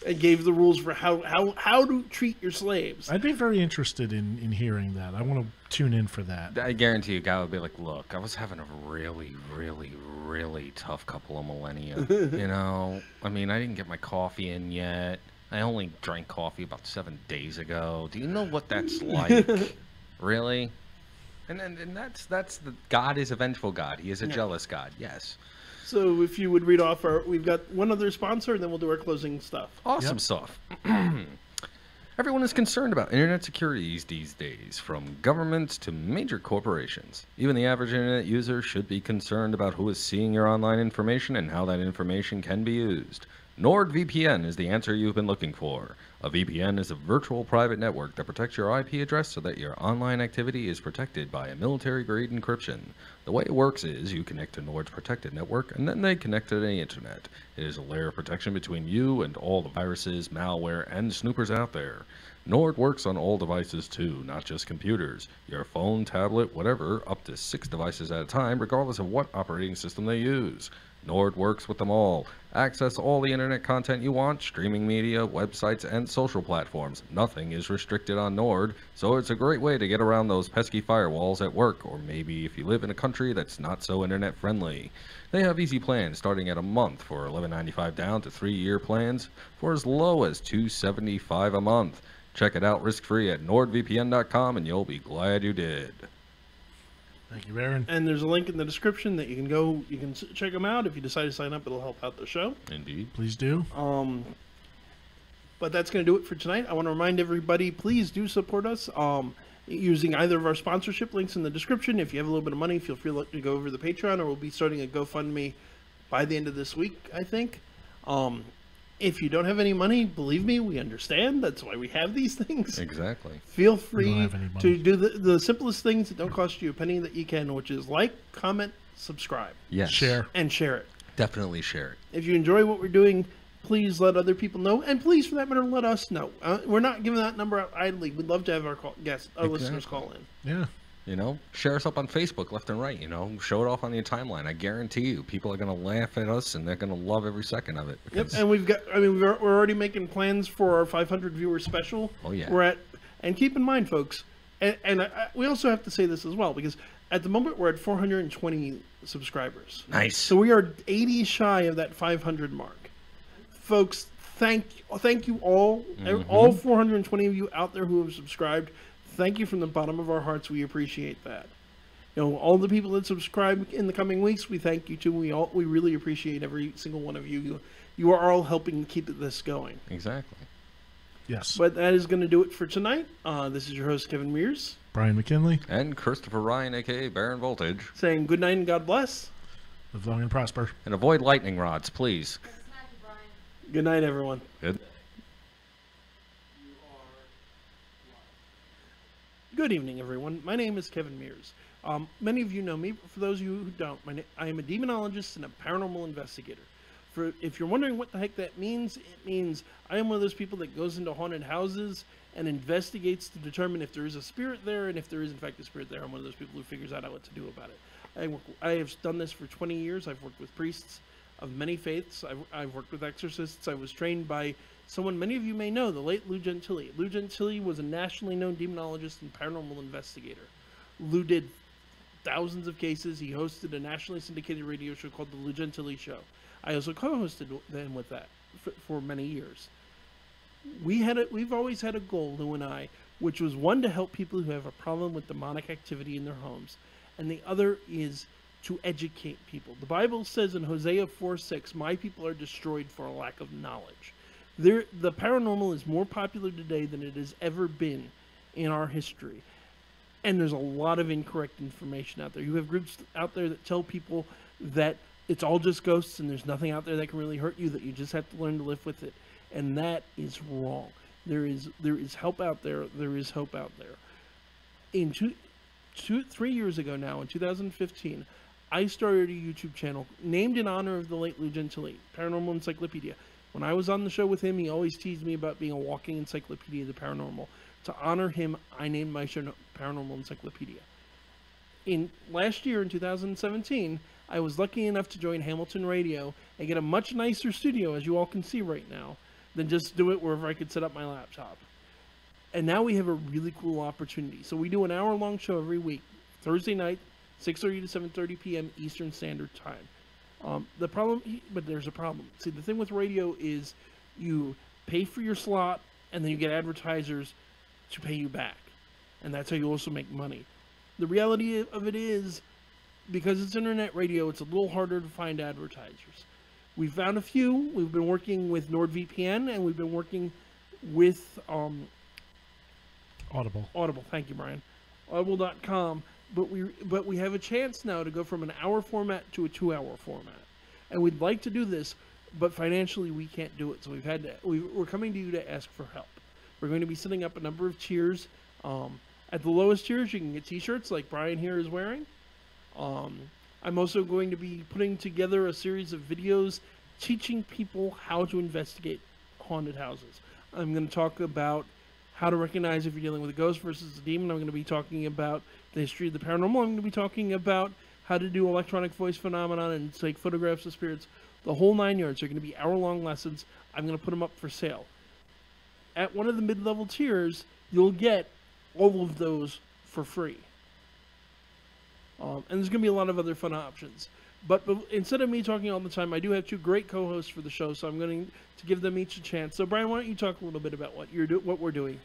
and gave the rules for how to treat your slaves. I'd be very interested in hearing that. I want to tune in for that. I guarantee you, God would be like, look, I was having a really, really, really tough couple of millennia. I mean, I didn't get my coffee in yet. I only drank coffee about 7 days ago. Do you know what that's like? Really? And that's the God is a vengeful God. He is a jealous God. Yes. So if you would read off we've got one other sponsor, and then we'll do our closing stuff. Awesome stuff. Everyone is concerned about internet security these days, from governments to major corporations. Even the average internet user should be concerned about who is seeing your online information and how that information can be used. NordVPN is the answer you've been looking for. A VPN is a virtual private network that protects your IP address so that your online activity is protected by a military-grade encryption. The way it works is you connect to Nord's protected network, and then they connect to the internet. It is a layer of protection between you and all the viruses, malware, and snoopers out there. Nord works on all devices too, not just computers. Your phone, tablet, whatever, up to 6 devices at a time, regardless of what operating system they use. Nord works with them all. Access all the internet content you want, streaming media, websites, and social platforms. Nothing is restricted on Nord, so it's a great way to get around those pesky firewalls at work, or maybe if you live in a country that's not so internet friendly. They have easy plans starting at a month for $11.95 down to 3-year plans for as low as $2.75 a month. Check it out risk-free at nordvpn.com, and you'll be glad you did. Thank you, Baron. And there's a link in the description that you can check them out. If you decide to sign up, it'll help out the show. Indeed. Please do. But that's going to do it for tonight. I want to remind everybody, please do support us. using either of our sponsorship links in the description. If you have a little bit of money, feel free to go over to the Patreon, or we'll be starting a GoFundMe by the end of this week, I think. If you don't have any money, believe me, we understand. That's why we have these things. Exactly. Feel free to do the simplest things that don't cost you a penny that you can, which is like, comment, subscribe. Yes. Share. And share it. Definitely share it. If you enjoy what we're doing, please let other people know. And please, for that matter, let us know. We're not giving that number out idly. We'd love to have our listeners call in. Yeah. You know, share us up on Facebook left and right, you know, show it off on your timeline. I guarantee you, people are going to laugh at us and they're going to love every second of it. Yep, and we're already making plans for our 500 viewer special. Oh, yeah. And keep in mind, folks, we also have to say this as well, because at the moment we're at 420 subscribers. Nice. So we are 80 shy of that 500 mark. Folks, thank you all, all 420 of you out there who have subscribed. Thank you from the bottom of our hearts. We appreciate that. You know, all the people that subscribe in the coming weeks, we thank you too. We really appreciate every single one of you. You are all helping keep this going. Exactly. Yes. But that is going to do it for tonight. This is your host, Kevin Mears. Brian McKinley. And Christopher Ryan, a.k.a. Baron Voltage. Saying good night and God bless. Live long and prosper. And avoid lightning rods, please. Good night, everyone. Good. Good evening, everyone. My name is Kevin Mears. Many of you know me, but for those of you who don't, I am a demonologist and a paranormal investigator. If you're wondering what the heck that means, it means I am one of those people that goes into haunted houses and investigates to determine if there is a spirit there, and if there is in fact a spirit there, I'm one of those people who figures out what to do about it. I have done this for 20 years. I've worked with priests of many faiths. I've worked with exorcists. I was trained by someone many of you may know, the late Lou Gentile. Lou Gentile was a nationally known demonologist and paranormal investigator. Lou did thousands of cases. He hosted a nationally syndicated radio show called The Lou Gentile Show. I also co-hosted him with that for many years. We've always had a goal, Lou and I, which was one, to help people who have a problem with demonic activity in their homes, and the other is to educate people. The Bible says in Hosea 4:6, "My people are destroyed for a lack of knowledge." The paranormal is more popular today than it has ever been in our history. And there's a lot of incorrect information out there. You have groups out there that tell people that it's all just ghosts and there's nothing out there that can really hurt you, that you just have to learn to live with it. And that is wrong. There is help out there. There is hope out there. 3 years ago now, in 2015, I started a YouTube channel named in honor of the late Lou Gentile, Paranormal Encyclopedia. When I was on the show with him, he always teased me about being a walking encyclopedia of the paranormal. To honor him, I named my show Paranormal Encyclopedia. Last year, in 2017, I was lucky enough to join Hamilton Radio and get a much nicer studio, as you all can see right now, than just do it wherever I could set up my laptop. And now we have a really cool opportunity. So we do an hour-long show every week, Thursday night, 6:30 to 7:30 p.m. Eastern Standard Time. But there's a problem. See, the thing with radio is you pay for your slot, and then you get advertisers to pay you back. And that's how you also make money. The reality of it is, because it's internet radio, it's a little harder to find advertisers. We've found a few. We've been working with NordVPN, and we've been working with Audible. Thank you, Brian. Audible.com. But we have a chance now to go from an hour format to a 2-hour format, and we'd like to do this, but financially we can't do it. So we're coming to you to ask for help. We're going to be setting up a number of tiers. At the lowest tiers, you can get T-shirts like Brian here is wearing. I'm also going to be putting together a series of videos teaching people how to investigate haunted houses. I'm going to talk about how to recognize if you're dealing with a ghost versus a demon. I'm going to be talking about the history of the paranormal. I'm going to be talking about how to do electronic voice phenomenon and take photographs of spirits. The whole 9 yards are going to be hour-long lessons. I'm going to put them up for sale. At one of the mid-level tiers, you'll get all of those for free. And there's going to be a lot of other fun options. But instead of me talking all the time, I do have two great co-hosts for the show, so I'm going to give them each a chance. So, Brian, why don't you talk a little bit about what we're doing?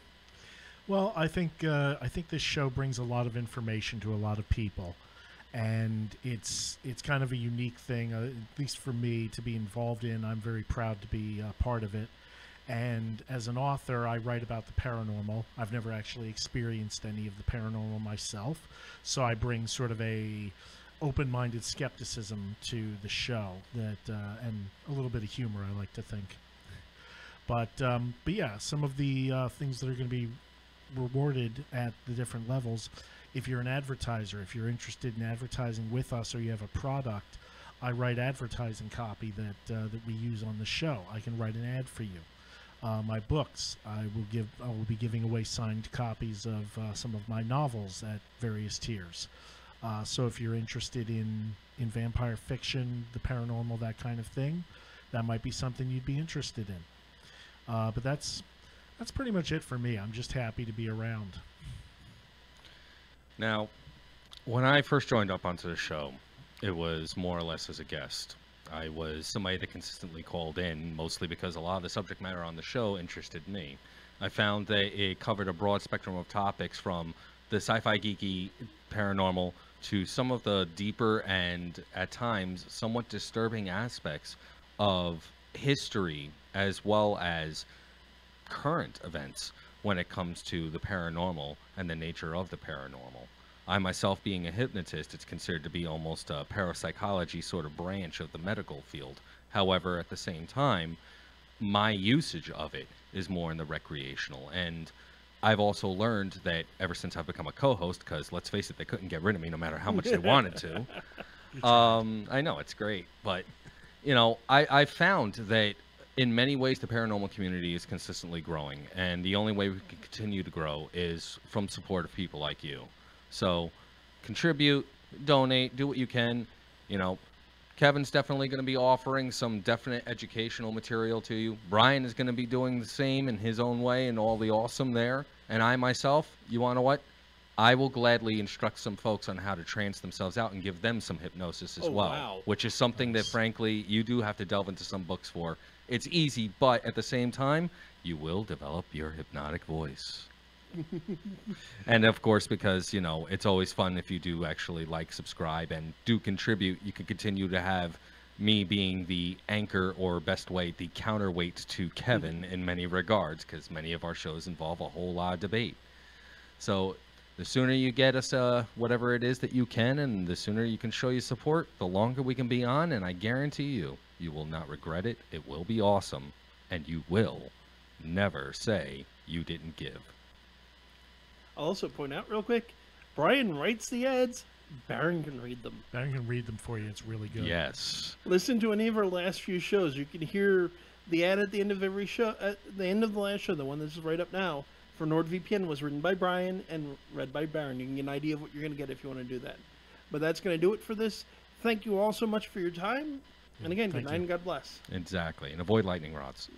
Well, I think this show brings a lot of information to a lot of people, and it's kind of a unique thing, at least for me, to be involved in. I'm very proud to be part of it, And as an author, I write about the paranormal. I've never actually experienced any of the paranormal myself, so I bring sort of a open-minded skepticism to the show that and a little bit of humor, I like to think. But yeah, some of the things that are going to be rewarded at the different levels. If you're an advertiser, if you're interested in advertising with us, or you have a product, I write advertising copy that we use on the show. I can write an ad for you. My books, I will be giving away signed copies of some of my novels at various tiers. So if you're interested in vampire fiction, the paranormal, that kind of thing, that might be something you'd be interested in. But that's pretty much it for me. I'm just happy to be around. Now, when I first joined up onto the show, it was more or less as a guest. I was somebody that consistently called in, mostly because a lot of the subject matter on the show interested me. I found that it covered a broad spectrum of topics, from the sci-fi geeky paranormal to some of the deeper and, at times, somewhat disturbing aspects of history, as well as current events when it comes to the paranormal and the nature of the paranormal. I myself, being a hypnotist, it's considered to be almost a parapsychology sort of branch of the medical field. However, at the same time, my usage of it is more in the recreational. And I've also learned that ever since I've become a co-host, because let's face it, they couldn't get rid of me no matter how much they wanted to. I know, it's great. But, you know, I found that in many ways the paranormal community is consistently growing. And the only way we can continue to grow is from support of people like you. So contribute, donate, do what you can. You know, Kevin's definitely going to be offering some definite educational material to you. Brian is going to be doing the same in his own way and all the awesome there. And I myself, you want to what? I will gladly instruct some folks on how to trance themselves out and give them some hypnosis as well. Wow. Which is something that, frankly, you do have to delve into some books for. It's easy, but at the same time, you will develop your hypnotic voice. And of course, because, you know, it's always fun if you do actually like, subscribe, and do contribute, you can continue to have me being the anchor, or best way, the counterweight to Kevin in many regards, because many of our shows involve a whole lot of debate. So the sooner you get us whatever it is that you can, and the sooner you can show your support, the longer we can be on, and I guarantee you, you will not regret it. It will be awesome, and you will never say you didn't give. I'll also point out real quick, Brian writes the ads, Baron can read them. Baron can read them for you. It's really good. Yes. Listen to any of our last few shows. You can hear the ad at the end of every show. At the end of the last show, the one that's right up now, for NordVPN, was written by Brian and read by Baron. You can get an idea of what you're going to get if you want to do that. But that's going to do it for this. Thank you all so much for your time. And again, good night and God bless. Exactly. And avoid lightning rods.